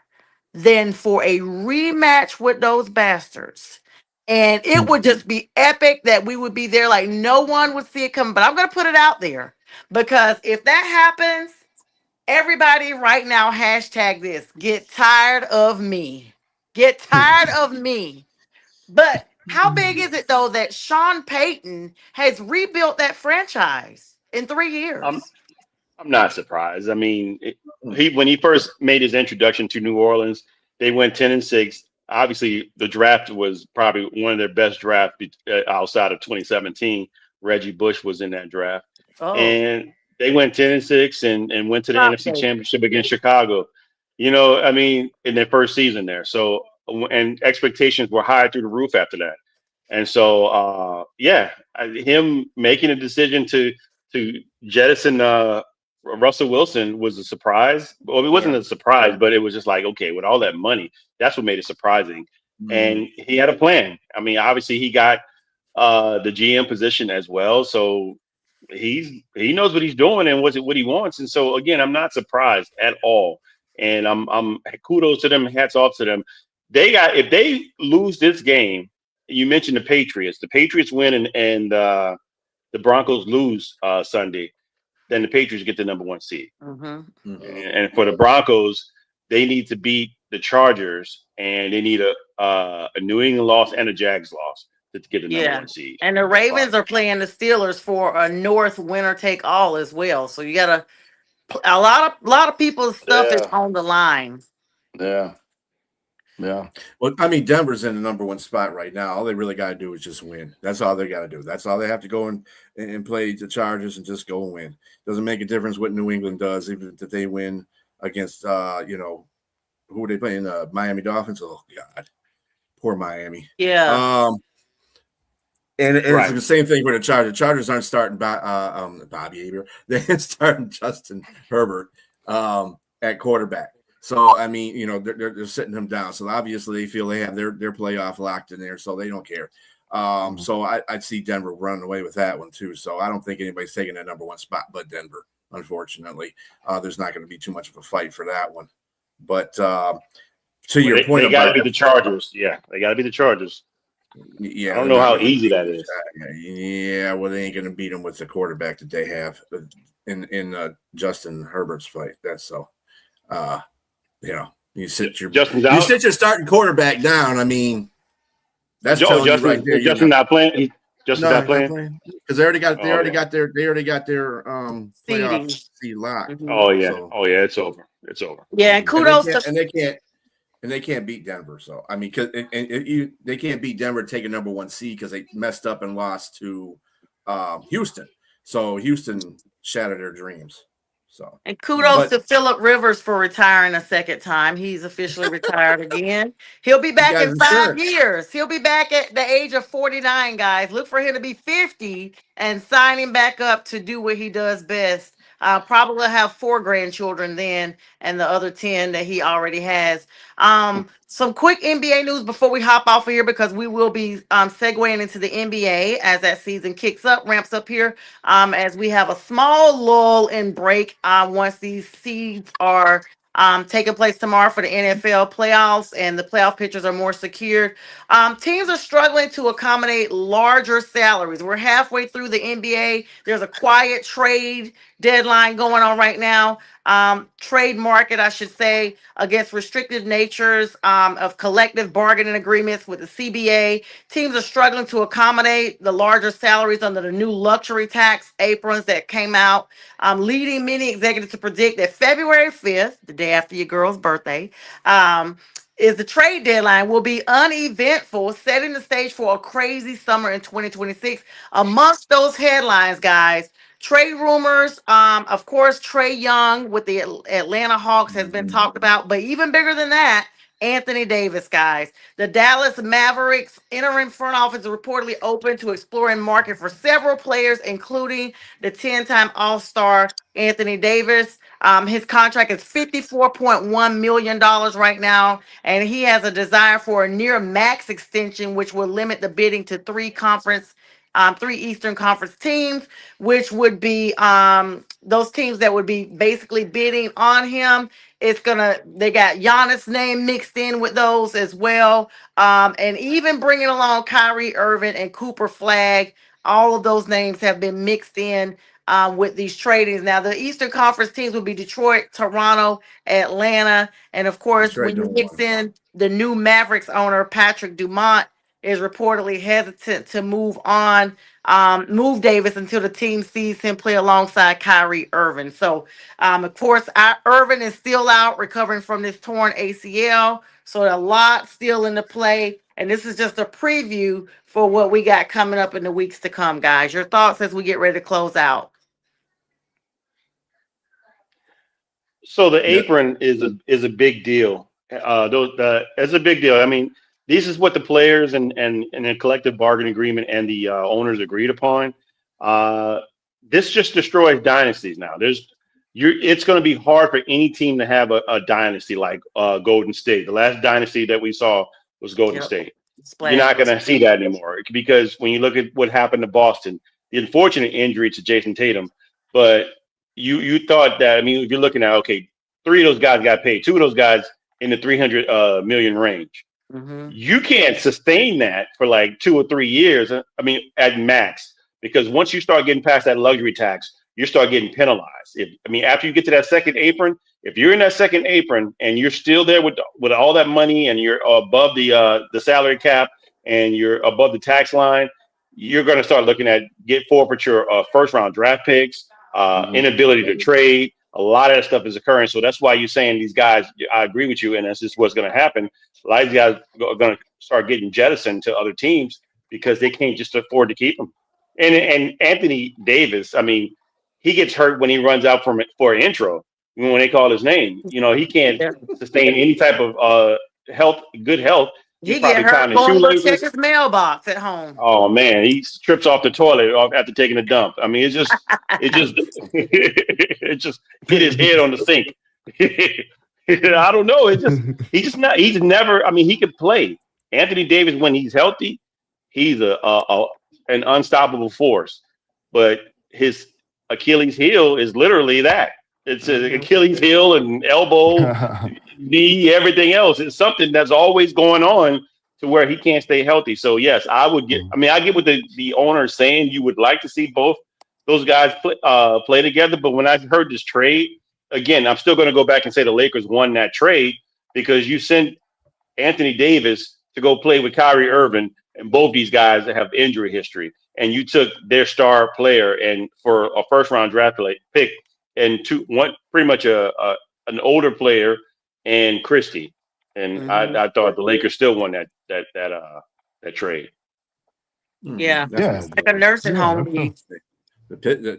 A: than for a rematch with those bastards. And it would just be epic that we would be there like no one would see it coming. But I'm going to put it out there because if that happens, everybody right now, hashtag this, get tired of me. Get tired of me. But how big is it though that Sean Payton has rebuilt that franchise in 3 years?
C: I'm not surprised. I mean, when he first made his introduction to New Orleans, they went 10-6. Obviously, the draft was probably one of their best drafts outside of 2017. Reggie Bush was in that draft, and they went 10-6 and went to the NFC Championship against Chicago. I mean, in their first season there. So, and expectations were high through the roof after that. And so, him making a decision to jettison Russell Wilson was a surprise. Well, it wasn't a surprise, but it was just like, okay, with all that money, that's what made it surprising. And he had a plan. I mean, obviously he got the GM position as well. So he knows what he's doing and what he wants. And so again, I'm not surprised at all. And I'm kudos to them, hats off to them. If they lose this game, you mentioned the Patriots. The Patriots win and the Broncos lose Sunday. Then the Patriots get the number 1 seed. And for the Broncos, they need to beat the Chargers, and they need a New England loss and a Jags loss to get the number 1 seed.
A: And the Ravens are playing the Steelers for a North winner take all as well. So you got a lot of people's stuff is on the line.
D: Yeah. Yeah.
B: Well, I mean, Denver's in the number one spot right now. All they really got to do is just win. That's all they got to do. That's all they have to go and play the Chargers and just go and win. Doesn't make a difference what New England does, even if they win against, who are they playing? Miami Dolphins. Oh God, poor Miami.
A: Yeah.
B: And it's
C: Right.
B: the same thing for the Chargers. Chargers aren't starting Bobby Aber. They ain't starting Justin Herbert at quarterback. So I mean, they're sitting him down. So obviously they feel they have their playoff locked in there, so they don't care. So I'd see Denver running away with that one too. So I don't think anybody's taking that number one spot but Denver. Unfortunately, there's not going to be too much of a fight for that one. But to your point,
C: they got to be the Chargers. Yeah, they got to be the Chargers.
B: Yeah,
C: I don't know how easy that is.
B: Yeah, well, they ain't going to beat them with the quarterback that they have in Justin Herbert's fight. That's so. You sit your starting quarterback down. I mean, that's telling you right there.
C: Justin not playing. Justin's not playing
B: because they already got their playoff seed locked.
C: Mm-hmm. Oh yeah, so, it's over. It's over.
A: Yeah, and kudos
B: and they can't beat Denver. So I mean, they can't beat Denver, take a number one seed because they messed up and lost to Houston. So Houston shattered their dreams. So
A: and kudos to Phillip Rivers for retiring a second time. He's officially retired again. He'll be back in 5 years. He'll be back at the age of 49, guys. Look for him to be 50 and sign him back up to do what he does best. Probably have 4 grandchildren then, and the other 10 that he already has. Some quick NBA news before we hop off of here, because we will be segueing into the NBA as that season ramps up here. As we have a small lull in break once these seeds are taking place tomorrow for the NFL playoffs and the playoff pictures are more secured. Teams are struggling to accommodate larger salaries. We're halfway through the NBA. There's a quiet trade deadline going on right now. Trade market, I should say, against restrictive natures of collective bargaining agreements with the CBA. Teams are struggling to accommodate the larger salaries under the new luxury tax aprons that came out, leading many executives to predict that February 5th, the day after your girl's birthday, is the trade deadline will be uneventful, setting the stage for a crazy summer in 2026. Amongst those headlines, guys, trade rumors, of course, Trae Young with the Atlanta Hawks has been talked about, but even bigger than that, Anthony Davis, guys. The Dallas Mavericks interim front office is reportedly open to exploring market for several players, including the 10-time All-Star Anthony Davis. His contract is $54.1 million right now, and he has a desire for a near max extension, which will limit the bidding to 3 Eastern Conference teams, which would be those teams that would be basically bidding on him. They got Giannis' name mixed in with those as well. And even bringing along Kyrie Irving and Cooper Flag. All of those names have been mixed in with these tradings. Now, the Eastern Conference teams will be Detroit, Toronto, Atlanta. And of course, when you mix in the new Mavericks owner, Patrick Dumont, is reportedly hesitant to move Davis until the team sees him play alongside Kyrie Irving. So, of course, Irving is still out recovering from this torn ACL. So a lot still in the play. And this is just a preview for what we got coming up in the weeks to come, guys. Your thoughts as we get ready to close out?
C: So the apron is a big deal. It's a big deal. I mean, this is what the players and the collective bargaining agreement and the owners agreed upon. This just destroys dynasties now. It's going to be hard for any team to have a dynasty like Golden State. The last dynasty that we saw was Golden State. You're not going to see that anymore because when you look at what happened to Boston, the unfortunate injury to Jason Tatum, but you thought that, I mean, if you're looking at, okay, 3 of those guys got paid, 2 of those guys in the 300 million range. Mm-hmm. You can't sustain that for like 2 or 3 years. I mean, at max, because once you start getting past that luxury tax, you start getting penalized. After you get to that second apron, if you're in that second apron and you're still there with all that money and you're above the salary cap and you're above the tax line, you're going to start looking at get forfeiture first round draft picks, inability to trade. A lot of that stuff is occurring. So that's why you're saying these guys, I agree with you, and that's just what's going to happen. A lot of these guys are going to start getting jettisoned to other teams because they can't just afford to keep them. And Anthony Davis, I mean, he gets hurt when he runs out for an intro. When they call his name, he can't sustain any type of good health. He's
A: He get
C: probably
A: hurt
C: tying his
A: going to check
C: shoelaces.
A: his mailbox at home.
C: Oh man, he trips off the toilet after taking a dump. I mean, it just hit his head on the sink. I don't know. He's never. I mean, he could play. Anthony Davis, when he's healthy, he's an unstoppable force. But his Achilles heel is literally that. It's an Achilles heel and elbow, knee, everything else. It's something that's always going on to where he can't stay healthy. So yes, I would get. I mean, I get what the owner is saying. You would like to see both those guys play together. But when I heard this trade, again, I'm still going to go back and say the Lakers won that trade because you sent Anthony Davis to go play with Kyrie Irving, and both these guys have injury history, and you took their star player and for a first round draft pick and one pretty much an older player and Christie. And I thought the Lakers still won that trade.
A: Yeah.
B: That's
A: Like a nursing home.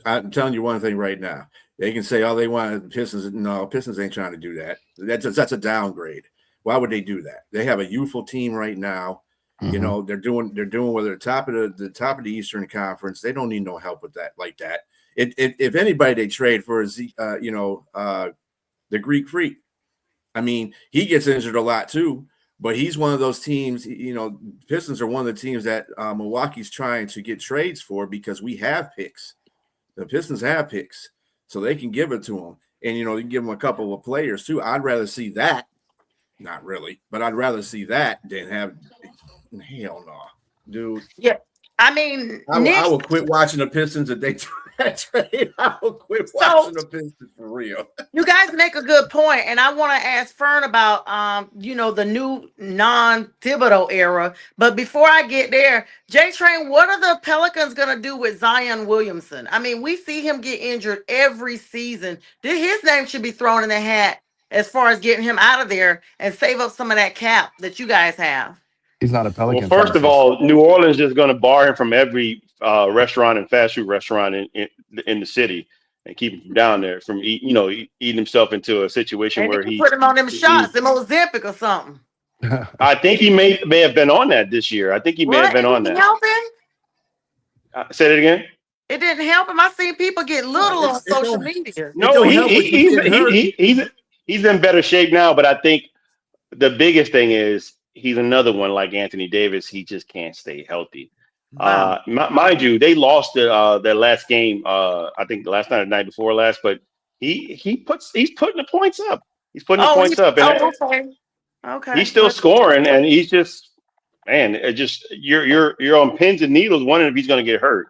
B: I'm telling you one thing right now. They can say all they want. Pistons, no, Pistons ain't trying to do that. That's a downgrade. Why would they do that? They have a youthful team right now.
D: Mm-hmm.
B: They're doing whether top of the Eastern Conference. They don't need no help with that like that. If anybody they trade for is the Greek Freak. I mean, he gets injured a lot too, but he's one of those teams. Pistons are one of the teams that Milwaukee's trying to get trades for because we have picks. The Pistons have picks, so they can give it to them, and you can give them a couple of players too. I'd rather see that. Not really, but I'd rather see that than have. Hell no, dude.
A: Yeah, I mean,
B: I will quit watching the Pistons if they trade. I will quit watching the Pistons for real.
A: You guys make a good point, and I want to ask Fern about the new non-Thibodeau era. But before I get there, JTrain, what are the Pelicans gonna do with Zion Williamson? I mean, we see him get injured every season. His name should be thrown in the hat as far as getting him out of there and save up some of that cap that you guys have.
D: He's not a Pelican.
C: Well, first of all, New Orleans is going to bar him from every restaurant and fast food restaurant in the city and keep him down there from eating himself into a situation where he
A: put him on them shots, them Ozempic or something.
C: I think he may have been on that this year. I think he may have been on that. Say that again.
A: It didn't help him. I seen people get little on social media.
C: No, he's in better shape now, but I think the biggest thing is he's another one like Anthony Davis. He just can't stay healthy. Wow. Mind you, they lost their last game. I think last night or the night before last, but he's putting the points up. He's putting the points up, and
A: okay.
C: He's still scoring, and he's just you're on pins and needles wondering if he's going to get hurt.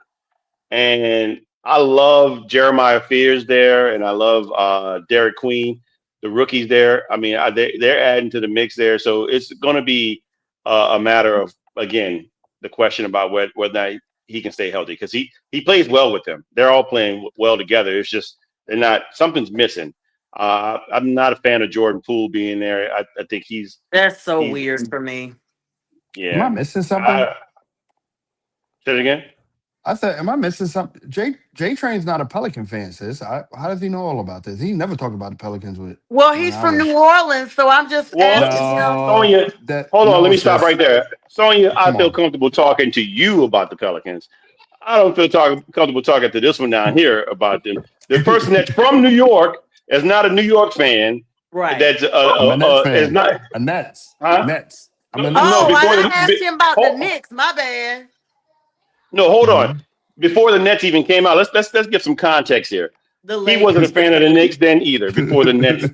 C: And I love Jeremiah Fears there, and I love Derek Queen. The rookies there, I mean, they're adding to the mix there. So it's going to be a matter of, again, the question about whether he can stay healthy because he plays well with them. They're all playing well together. It's just something's missing. I'm not a fan of Jordan Poole being there. I think
A: that's weird for me.
C: Yeah.
D: Am I missing something?
C: Say it again.
D: I said, am I missing something? JTrain's not a Pelican fan, sis. How does he know all about this? He never talked about the Pelicans with.
A: Well, he's from New Orleans, so I'm just asking him.
C: Sonya, hold on, let me stop right there. Sonya, I feel comfortable talking to you about the Pelicans. I don't feel comfortable talking to this one down here about them. The person that's from New York is not a New York fan.
A: Right.
C: That's
D: is not a Nets.
C: Huh?
D: Nets.
A: I asked him about the Knicks. My bad.
C: No, hold on. Before the Nets even came out, let's give some context here. He wasn't a fan of the Knicks then either. Before the Nets,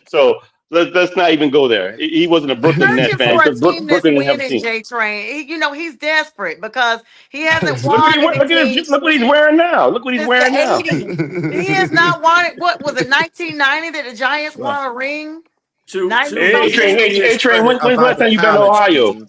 C: so let's not even go there. He wasn't a Brooklyn Nets fan. Brooklyn didn't have a team.
A: JTrain, he's desperate because he hasn't won.
C: Look what he's wearing now. Look what he's wearing now.
A: He has not won it. What was it? 1990 that the Giants won a ring.
C: JTrain, when's the last time you've been to Ohio?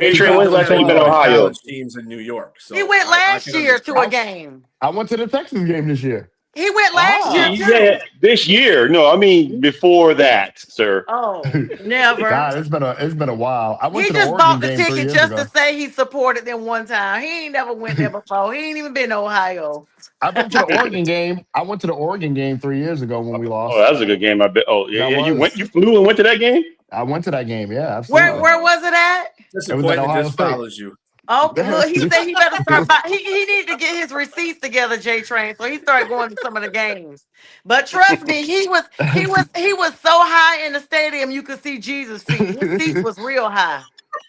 C: JTrain, when's the last time you've been to Ohio?
B: Teams in New York. So
A: he went last year to a game.
D: I went to the Texas game this year.
A: He went last year too.
C: Yeah, this year. No, I mean before that, sir.
A: Oh, never.
D: God, it's been a while. I went
A: He
D: to the
A: just
D: Oregon
A: bought the
D: game 3
A: ticket
D: years
A: just
D: ago.
A: to say he supported them one time. He ain't never went there before. He ain't even been to Ohio.
D: I've been to the Oregon game. I went to the Oregon game 3 years ago when we
C: Oh,
D: lost.
C: that was a good game. I bet. Oh, yeah,
D: That
C: yeah.
D: was.
C: You flew and went to that game.
D: I went to that game. Yeah,
A: Where
D: absolutely.
A: was it at?
D: It was at
B: Disappointment
D: Ohio
B: just
D: State.
B: follows you.
A: Oh, look, he said he better start by he needed to get his receipts together, JTrain. So he started going to some of the games. But trust me, he was so high in the stadium you could see Jesus' feet. His seats was real high.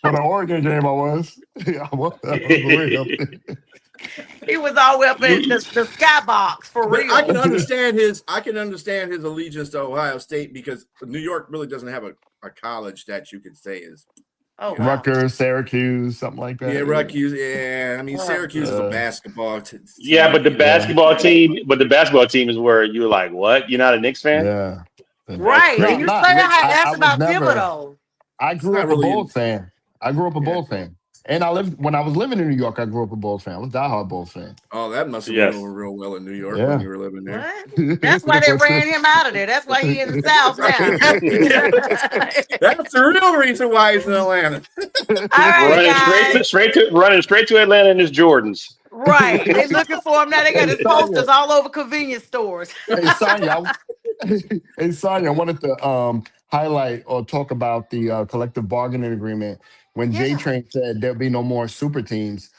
D: For the Oregon game, I was. Yeah, I was real.
A: He was all the way up in the skybox for
B: But
A: real.
B: I can understand his allegiance to Ohio State because New York really doesn't have a college that you could say is.
A: Oh, wow.
D: Rutgers, Syracuse, something like that.
B: Yeah, Rutgers. Yeah, I mean Syracuse is a basketball team.
C: Yeah, but the basketball team is where you're like, what? You're not a Knicks fan?
D: Yeah.
A: Right.
D: No,
A: And you
D: not
A: say
D: Knicks.
A: I
D: I
A: asked
D: was
A: about
D: never-
A: Thibodeau.
D: I grew
B: not
D: up
B: really
D: a Bulls fan. Bulls fan. And when I was living in New York, I grew up a Bulls fan. I was a diehard Bulls fan.
B: Oh, that must have
C: Yes.
B: went over real well in New York
D: Yeah.
B: when you were living there.
A: What? That's why they ran him out of there. That's why he in the South now.
B: That's the real reason why he's in Atlanta.
A: All right, guys.
C: Running straight to Atlanta in his Jordans.
A: Right. They looking for him now. They got his posters all over convenience stores.
D: Hey, Sonja, I wanted to highlight or talk about the collective bargaining agreement. When
A: Yeah.
D: JTrain said there'll be no more super teams,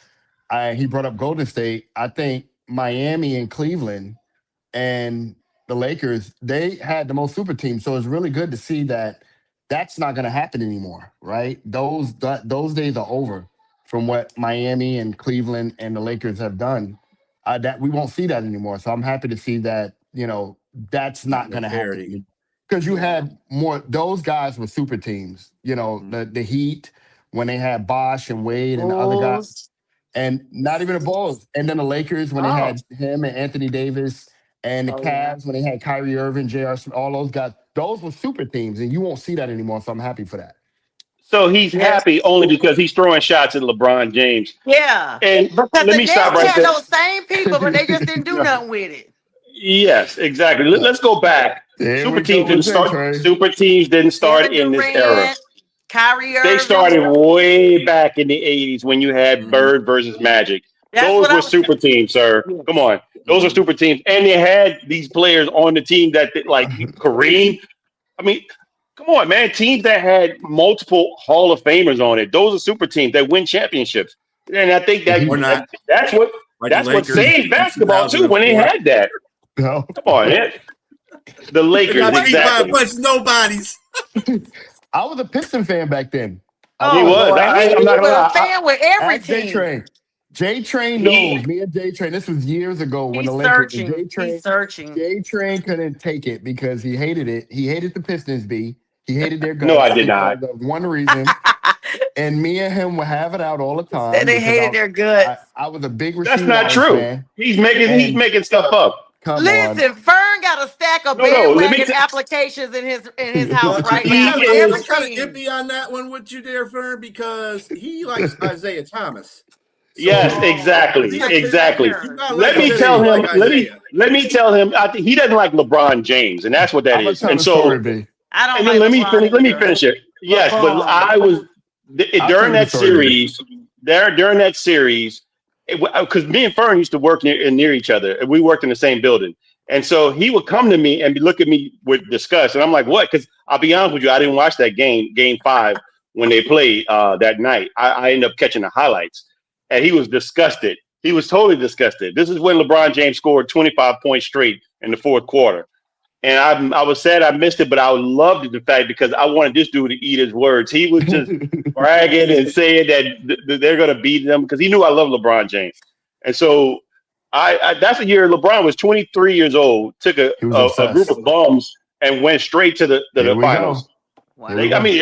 D: he brought up Golden State. I think Miami and Cleveland and the Lakers, they had the most super teams. So it's really good to see that that's not going to happen anymore, right? Those days are over from what Miami and Cleveland and the Lakers have done. That we won't see that anymore. So I'm happy to see that, that's not going to happen. Because you had more, those guys were super teams, the Heat, when they had Bosh and Wade and the other guys, and not even the Bulls. And then the Lakers, when they had him and Anthony Davis, and the Cavs, when they had Kyrie Irving, J.R. Smith, all those guys, those were super teams, and you won't see that anymore. So I'm happy for that.
C: So he's happy only because he's throwing shots at LeBron James.
A: Yeah.
C: And
A: because
C: let me stop right
A: had
C: there.
A: those same people, but they just didn't do nothing with it.
C: Yes, exactly. Let's go back. Super teams didn't start in this era.
A: Kyrie Irving.
C: They started way back in the 80s when you had Bird versus Magic. Those were super teams, sir. Yeah. Come on. Those are super teams. And they had these players on the team that, like Kareem. I mean, come on, man. Teams that had multiple Hall of Famers on it. Those are super teams that win championships. And I think that's what saved basketball, too, when they had that.
D: No.
C: Come on, man. The Lakers, exactly.
B: Nobody's.
D: I was a Piston fan back then.
C: He was. I'm not
A: a fan with every team.
D: JTrain knows. Me and JTrain. This was years ago when the Lakers.
A: He's searching.
D: JTrain couldn't take it because he hated it. He hated the Pistons. He hated their guns.
C: No, I did not.
D: Of one reason. And me and him would have it out all the time.
A: Said they hated their guts.
D: I was a big.
C: That's not true.
D: Fan.
C: He's making stuff up.
A: Listen, Fern got a stack of bandwagon applications in his house right now.
B: I'm kind of iffy on that one with you there, Fern, because he likes Isaiah Thomas.
C: So, yes, exactly. Let me tell him. Let me tell him. I think he doesn't like LeBron James, and that's what that is. And so
A: I don't.
C: And then let me finish it. Yes, but I was during that series. During that series. Because me and Fern used to work near each other, and we worked in the same building. And so he would come to me and look at me with disgust, and I'm like, "What?" Because I'll be honest with you, I didn't watch that game 5 when they played that night. I ended up catching the highlights, and he was disgusted. He was totally disgusted. This is when LeBron James scored 25 points straight in the fourth quarter, and I was sad I missed it, but I loved the fact because I wanted this dude to eat his words. He was just bragging and saying that they're going to beat them because he knew I love LeBron James. And so that's the year LeBron was 23 years old, took a group of bums and went straight to the finals.
A: Wow.
C: I mean,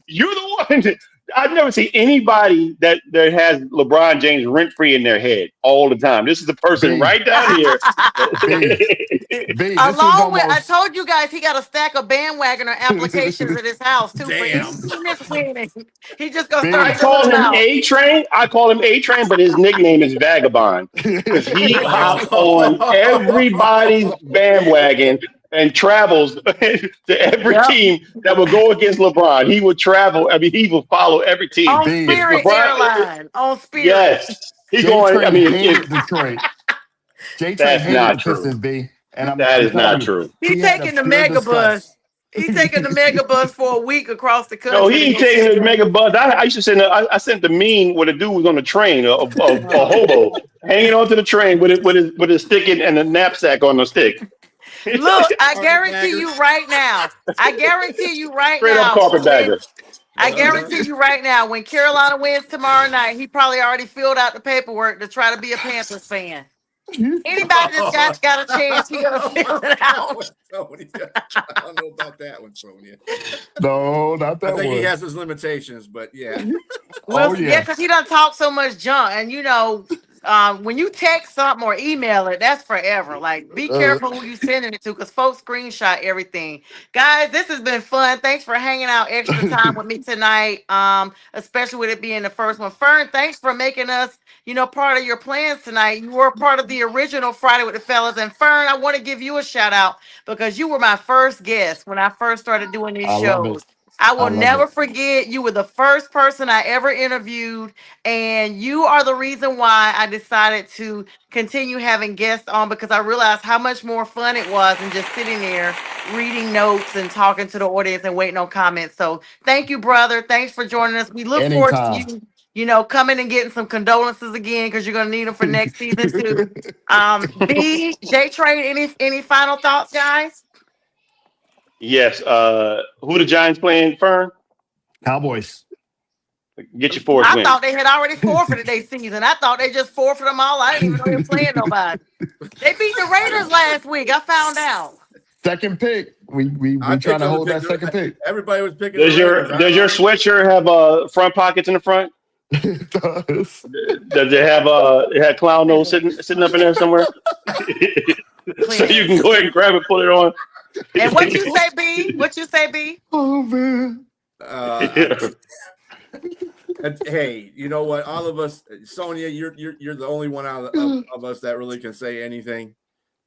C: you're the one. I've never seen anybody that has LeBron James rent free in their head all the time. This is the person
D: B,
C: right down here.
D: B, B. This is
A: Along with, I
D: almost.
A: told you guys he got a stack of bandwagoner applications at his house too. For any
B: Damn.
A: team that's winning, he just gonna
C: I
A: start
D: B.
A: filling
C: call
A: them
C: him
A: out.
C: A Train. I call him A Train, but his nickname is Vagabond because he hops on everybody's bandwagon and travels to every
A: Yep.
C: team that will go against LeBron. He would travel. I mean, he will follow every team.
A: On
C: If
D: B.
A: Spirit
C: LeBron,
A: Airline. On Spirit.
C: yes, he
D: J
C: going. I
D: Train
C: mean,
D: hated
C: if
D: Detroit. J Train
C: that's
D: hated
C: not
D: the
C: true,
D: Pistons, B. And
C: that
D: I'm
C: is
D: telling
C: not
D: you,
C: true.
A: He
D: he had a
A: taking the
D: pure
A: mega
D: disgust.
A: bus. He taking the mega bus for a week across the
C: No,
A: country to
C: he ain't
A: go see
C: taking
A: a
C: his mega
A: game.
C: bus. I used to send. I sent the meme where the dude was on the train, a
A: Oh.
C: hobo hanging onto the train with his stick and a knapsack on the stick.
A: Look, I guarantee
B: Carpetbagger.
A: you right now. I guarantee you right
C: Straight up
A: now.
C: carpetbagger.
A: I
B: Uh-huh.
A: guarantee you right now, when Carolina wins tomorrow night, he probably already filled out the paperwork to try to be a Panthers fan. Anybody that's got a chance, he gonna fill it out.
B: Tony. I don't know about that one, Sonia.
D: No, not
B: I
D: that
B: think he
D: one.
B: has his limitations, but yeah.
A: Well,
D: Oh
A: yeah,
D: yeah.
A: because he done talk so much junk, and when you text something or email it, that's forever. Like, be
D: Uh,
A: careful who you sending it to, because folks screenshot everything. Guys, this has been fun. Thanks for hanging out extra time with me tonight. Especially with it being the first one. Fern, thanks for making us, part of your plans tonight. You were part of the original Friday with the Fellas, and Fern, I want to give you a shout out because you were my first guest when I first started doing these
D: I love it.
A: shows. I
D: I
A: will
D: love
A: never
D: it.
A: forget. You were the first person I ever interviewed, and you are the reason why I decided to continue having guests on, because I realized how much more fun it was than just sitting there reading notes and talking to the audience and waiting on comments. So thank you, brother. Thanks for joining us. We look forward to
D: Anytime.
A: you, coming and getting some condolences again, because you're gonna need them for next season too. B J Trade, any final thoughts, guys?
C: Yes. Who the Giants playing? Fern,
D: Cowboys.
C: get your Forrest
A: I
C: win.
A: thought they had already forfeited their season. I thought they just forfeited them all. I didn't even know they were playing nobody. They beat the Raiders last week. I found out.
D: Second pick.
B: I
D: We trying
B: picked
D: to
B: them to
D: hold
B: pick
D: that second pick.
B: everybody was picking the
C: Does
B: Raiders.
C: your sweatshirt have front pockets in the front?
D: It does.
C: Does it had clown nose sitting up in there somewhere? So you can
A: Please.
C: go ahead and grab it, put it on.
A: And what you say, B? What you say, B?
D: Oh man.
B: Uh, hey, you know what? All of us, Sonia, you're the only one out of us that really can say anything.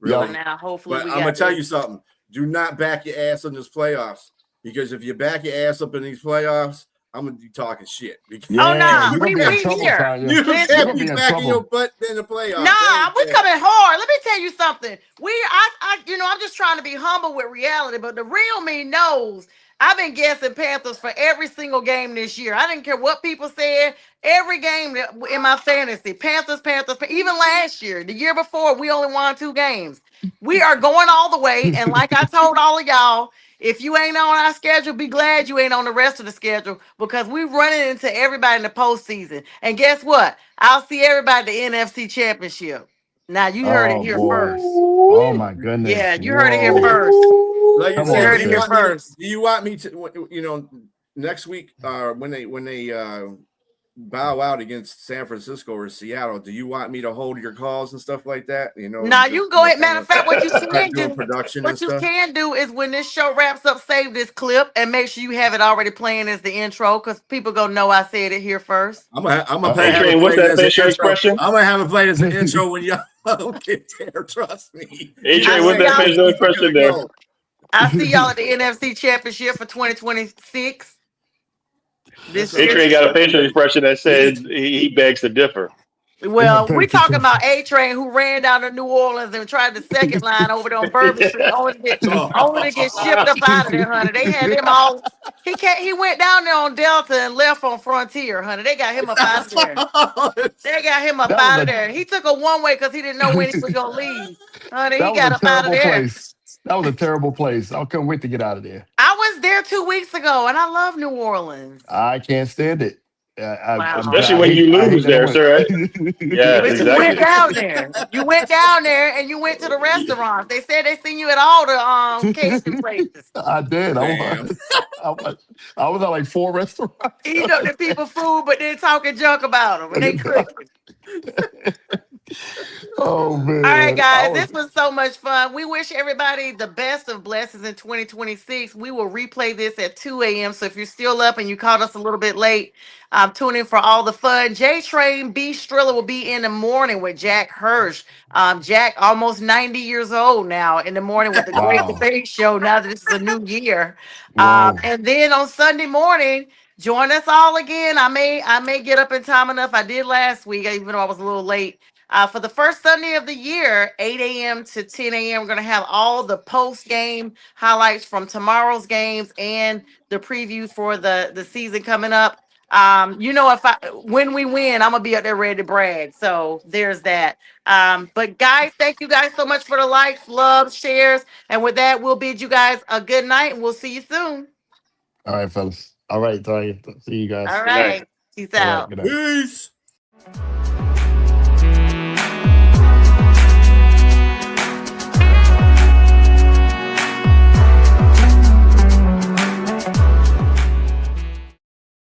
A: Well,
B: Really.
A: now hopefully
B: But
A: we
B: I'm gonna
A: got
B: tell
A: this.
B: you something. Do not back your ass in this playoffs, because if you back your ass up in these playoffs, I'm gonna be talking shit. Because
A: Oh
D: Yeah,
A: nah,
D: you're gonna
A: we
D: be in
A: we
D: trouble,
A: here.
D: Sonya.
B: you
D: You're
B: can't
D: gonna
A: Listen,
B: be
D: be in
B: backing your
D: trouble.
B: butt in the playoffs.
A: nah, we
B: That
A: coming hard. Let me tell you something. I'm just trying to be humble with reality, but the real me knows I've been guessing Panthers for every single game this year. I didn't care what people said. Every game in my fantasy, Panthers, Panthers. Even last year, the year before, we only won 2 games. We are going all the way, and like I told all of y'all, if you ain't on our schedule, be glad you ain't on the rest of the schedule, because we running into everybody in the postseason. And guess what? I'll see everybody at the NFC Championship. Now you heard it
D: Oh
A: here
D: boy.
A: first.
D: Oh my
A: Yeah,
D: goodness.
A: you heard it here
D: Whoa.
A: first.
B: like you
D: Come
A: You
B: said,
D: on,
A: heard
B: do
A: it
B: you
A: here
D: sis.
B: want me to?
A: first.
B: Do you want me to? Next week, when they bow out against San Francisco or Seattle, do you want me to hold your calls and stuff like that?
A: Now
B: And just
A: you go ahead. Matter
B: kind
A: of fact, what you
B: of
A: can
B: doing
A: do,
B: production and stuff.
A: is when this show wraps up, save this clip and make sure you have it already playing as the intro, because people go know I said it here first.
B: I'm gonna
C: Hey,
B: have
D: Uh-oh.
B: it
C: Train, what's
B: played
C: that
B: as an
C: facial
B: intro.
C: expression?
B: I'm gonna have it played as an intro when y'all get there. Trust me.
C: Hey,
B: You
A: I
C: Train,
B: know
C: what's
A: see
C: that
A: y'all.
C: facial
B: exactly where
C: expression
B: to
C: there?
B: go.
A: I see y'all at the NFC Championship for 2026.
B: That's
A: This
C: Hey,
A: year.
C: Train
B: okay.
C: got a facial expression that says he begs to differ.
A: Well, we talking about A Train, who ran down to New Orleans and tried the second line over there on Bourbon Street, only to get shipped up out of there, honey. They had him all. He went down there on Delta and left on Frontier, honey. They got him up out of there. They got him up
D: That was
A: out of
D: a
A: there. He took a one way because he didn't know when he was gonna leave. Honey, he
D: that was
A: got
D: a
A: up out of
D: terrible
A: there.
D: place. That was a terrible place. I couldn't wait to get out of there.
A: I was there 2 weeks ago, and I love New Orleans.
D: I can't stand it.
C: Especially
D: I
C: when
D: hate
C: you
D: I hate
C: lose
D: that I
C: there,
D: went.
C: sir. Yeah,
A: But you went
C: exactly.
A: down there. You went down there and you went to the restaurants. They said they seen you at all the catering places.
D: I did.
B: Damn.
D: I was I was at like 4 restaurants.
A: Eating up the people food, but then talking junk about them and they cooking.
D: Oh
A: All right,
D: man, I
A: guys,
D: was
A: this was so much fun. We wish everybody the best of blessings in 2026. We will replay this at 2 a.m. So if you're still up and you caught us a little bit late, tune in for all the fun. JTrain B Striller will be in the morning with Jack Hirsch. Jack, almost 90 years old now, in the morning with the Great
D: wow.
A: Debate Show. Now that this is a new year,
D: Whoa.
A: and then on Sunday morning, join us all again. I may get up in time enough. I did last week, even though I was a little late. For the first Sunday of the year, 8 a.m. to 10 a.m., we're going to have all the post-game highlights from tomorrow's games and the preview for the season coming up. If when we win, I'm gonna be up there ready to brag. So there's that. But guys, thank you guys so much for the likes, loves, shares, and with that, we'll bid you guys a good night, and we'll see you soon.
D: All right, fellas. All right, see you
A: All
D: guys.
C: Good night.
A: right, peace
D: All right,
A: out.
D: good night.
B: Peace.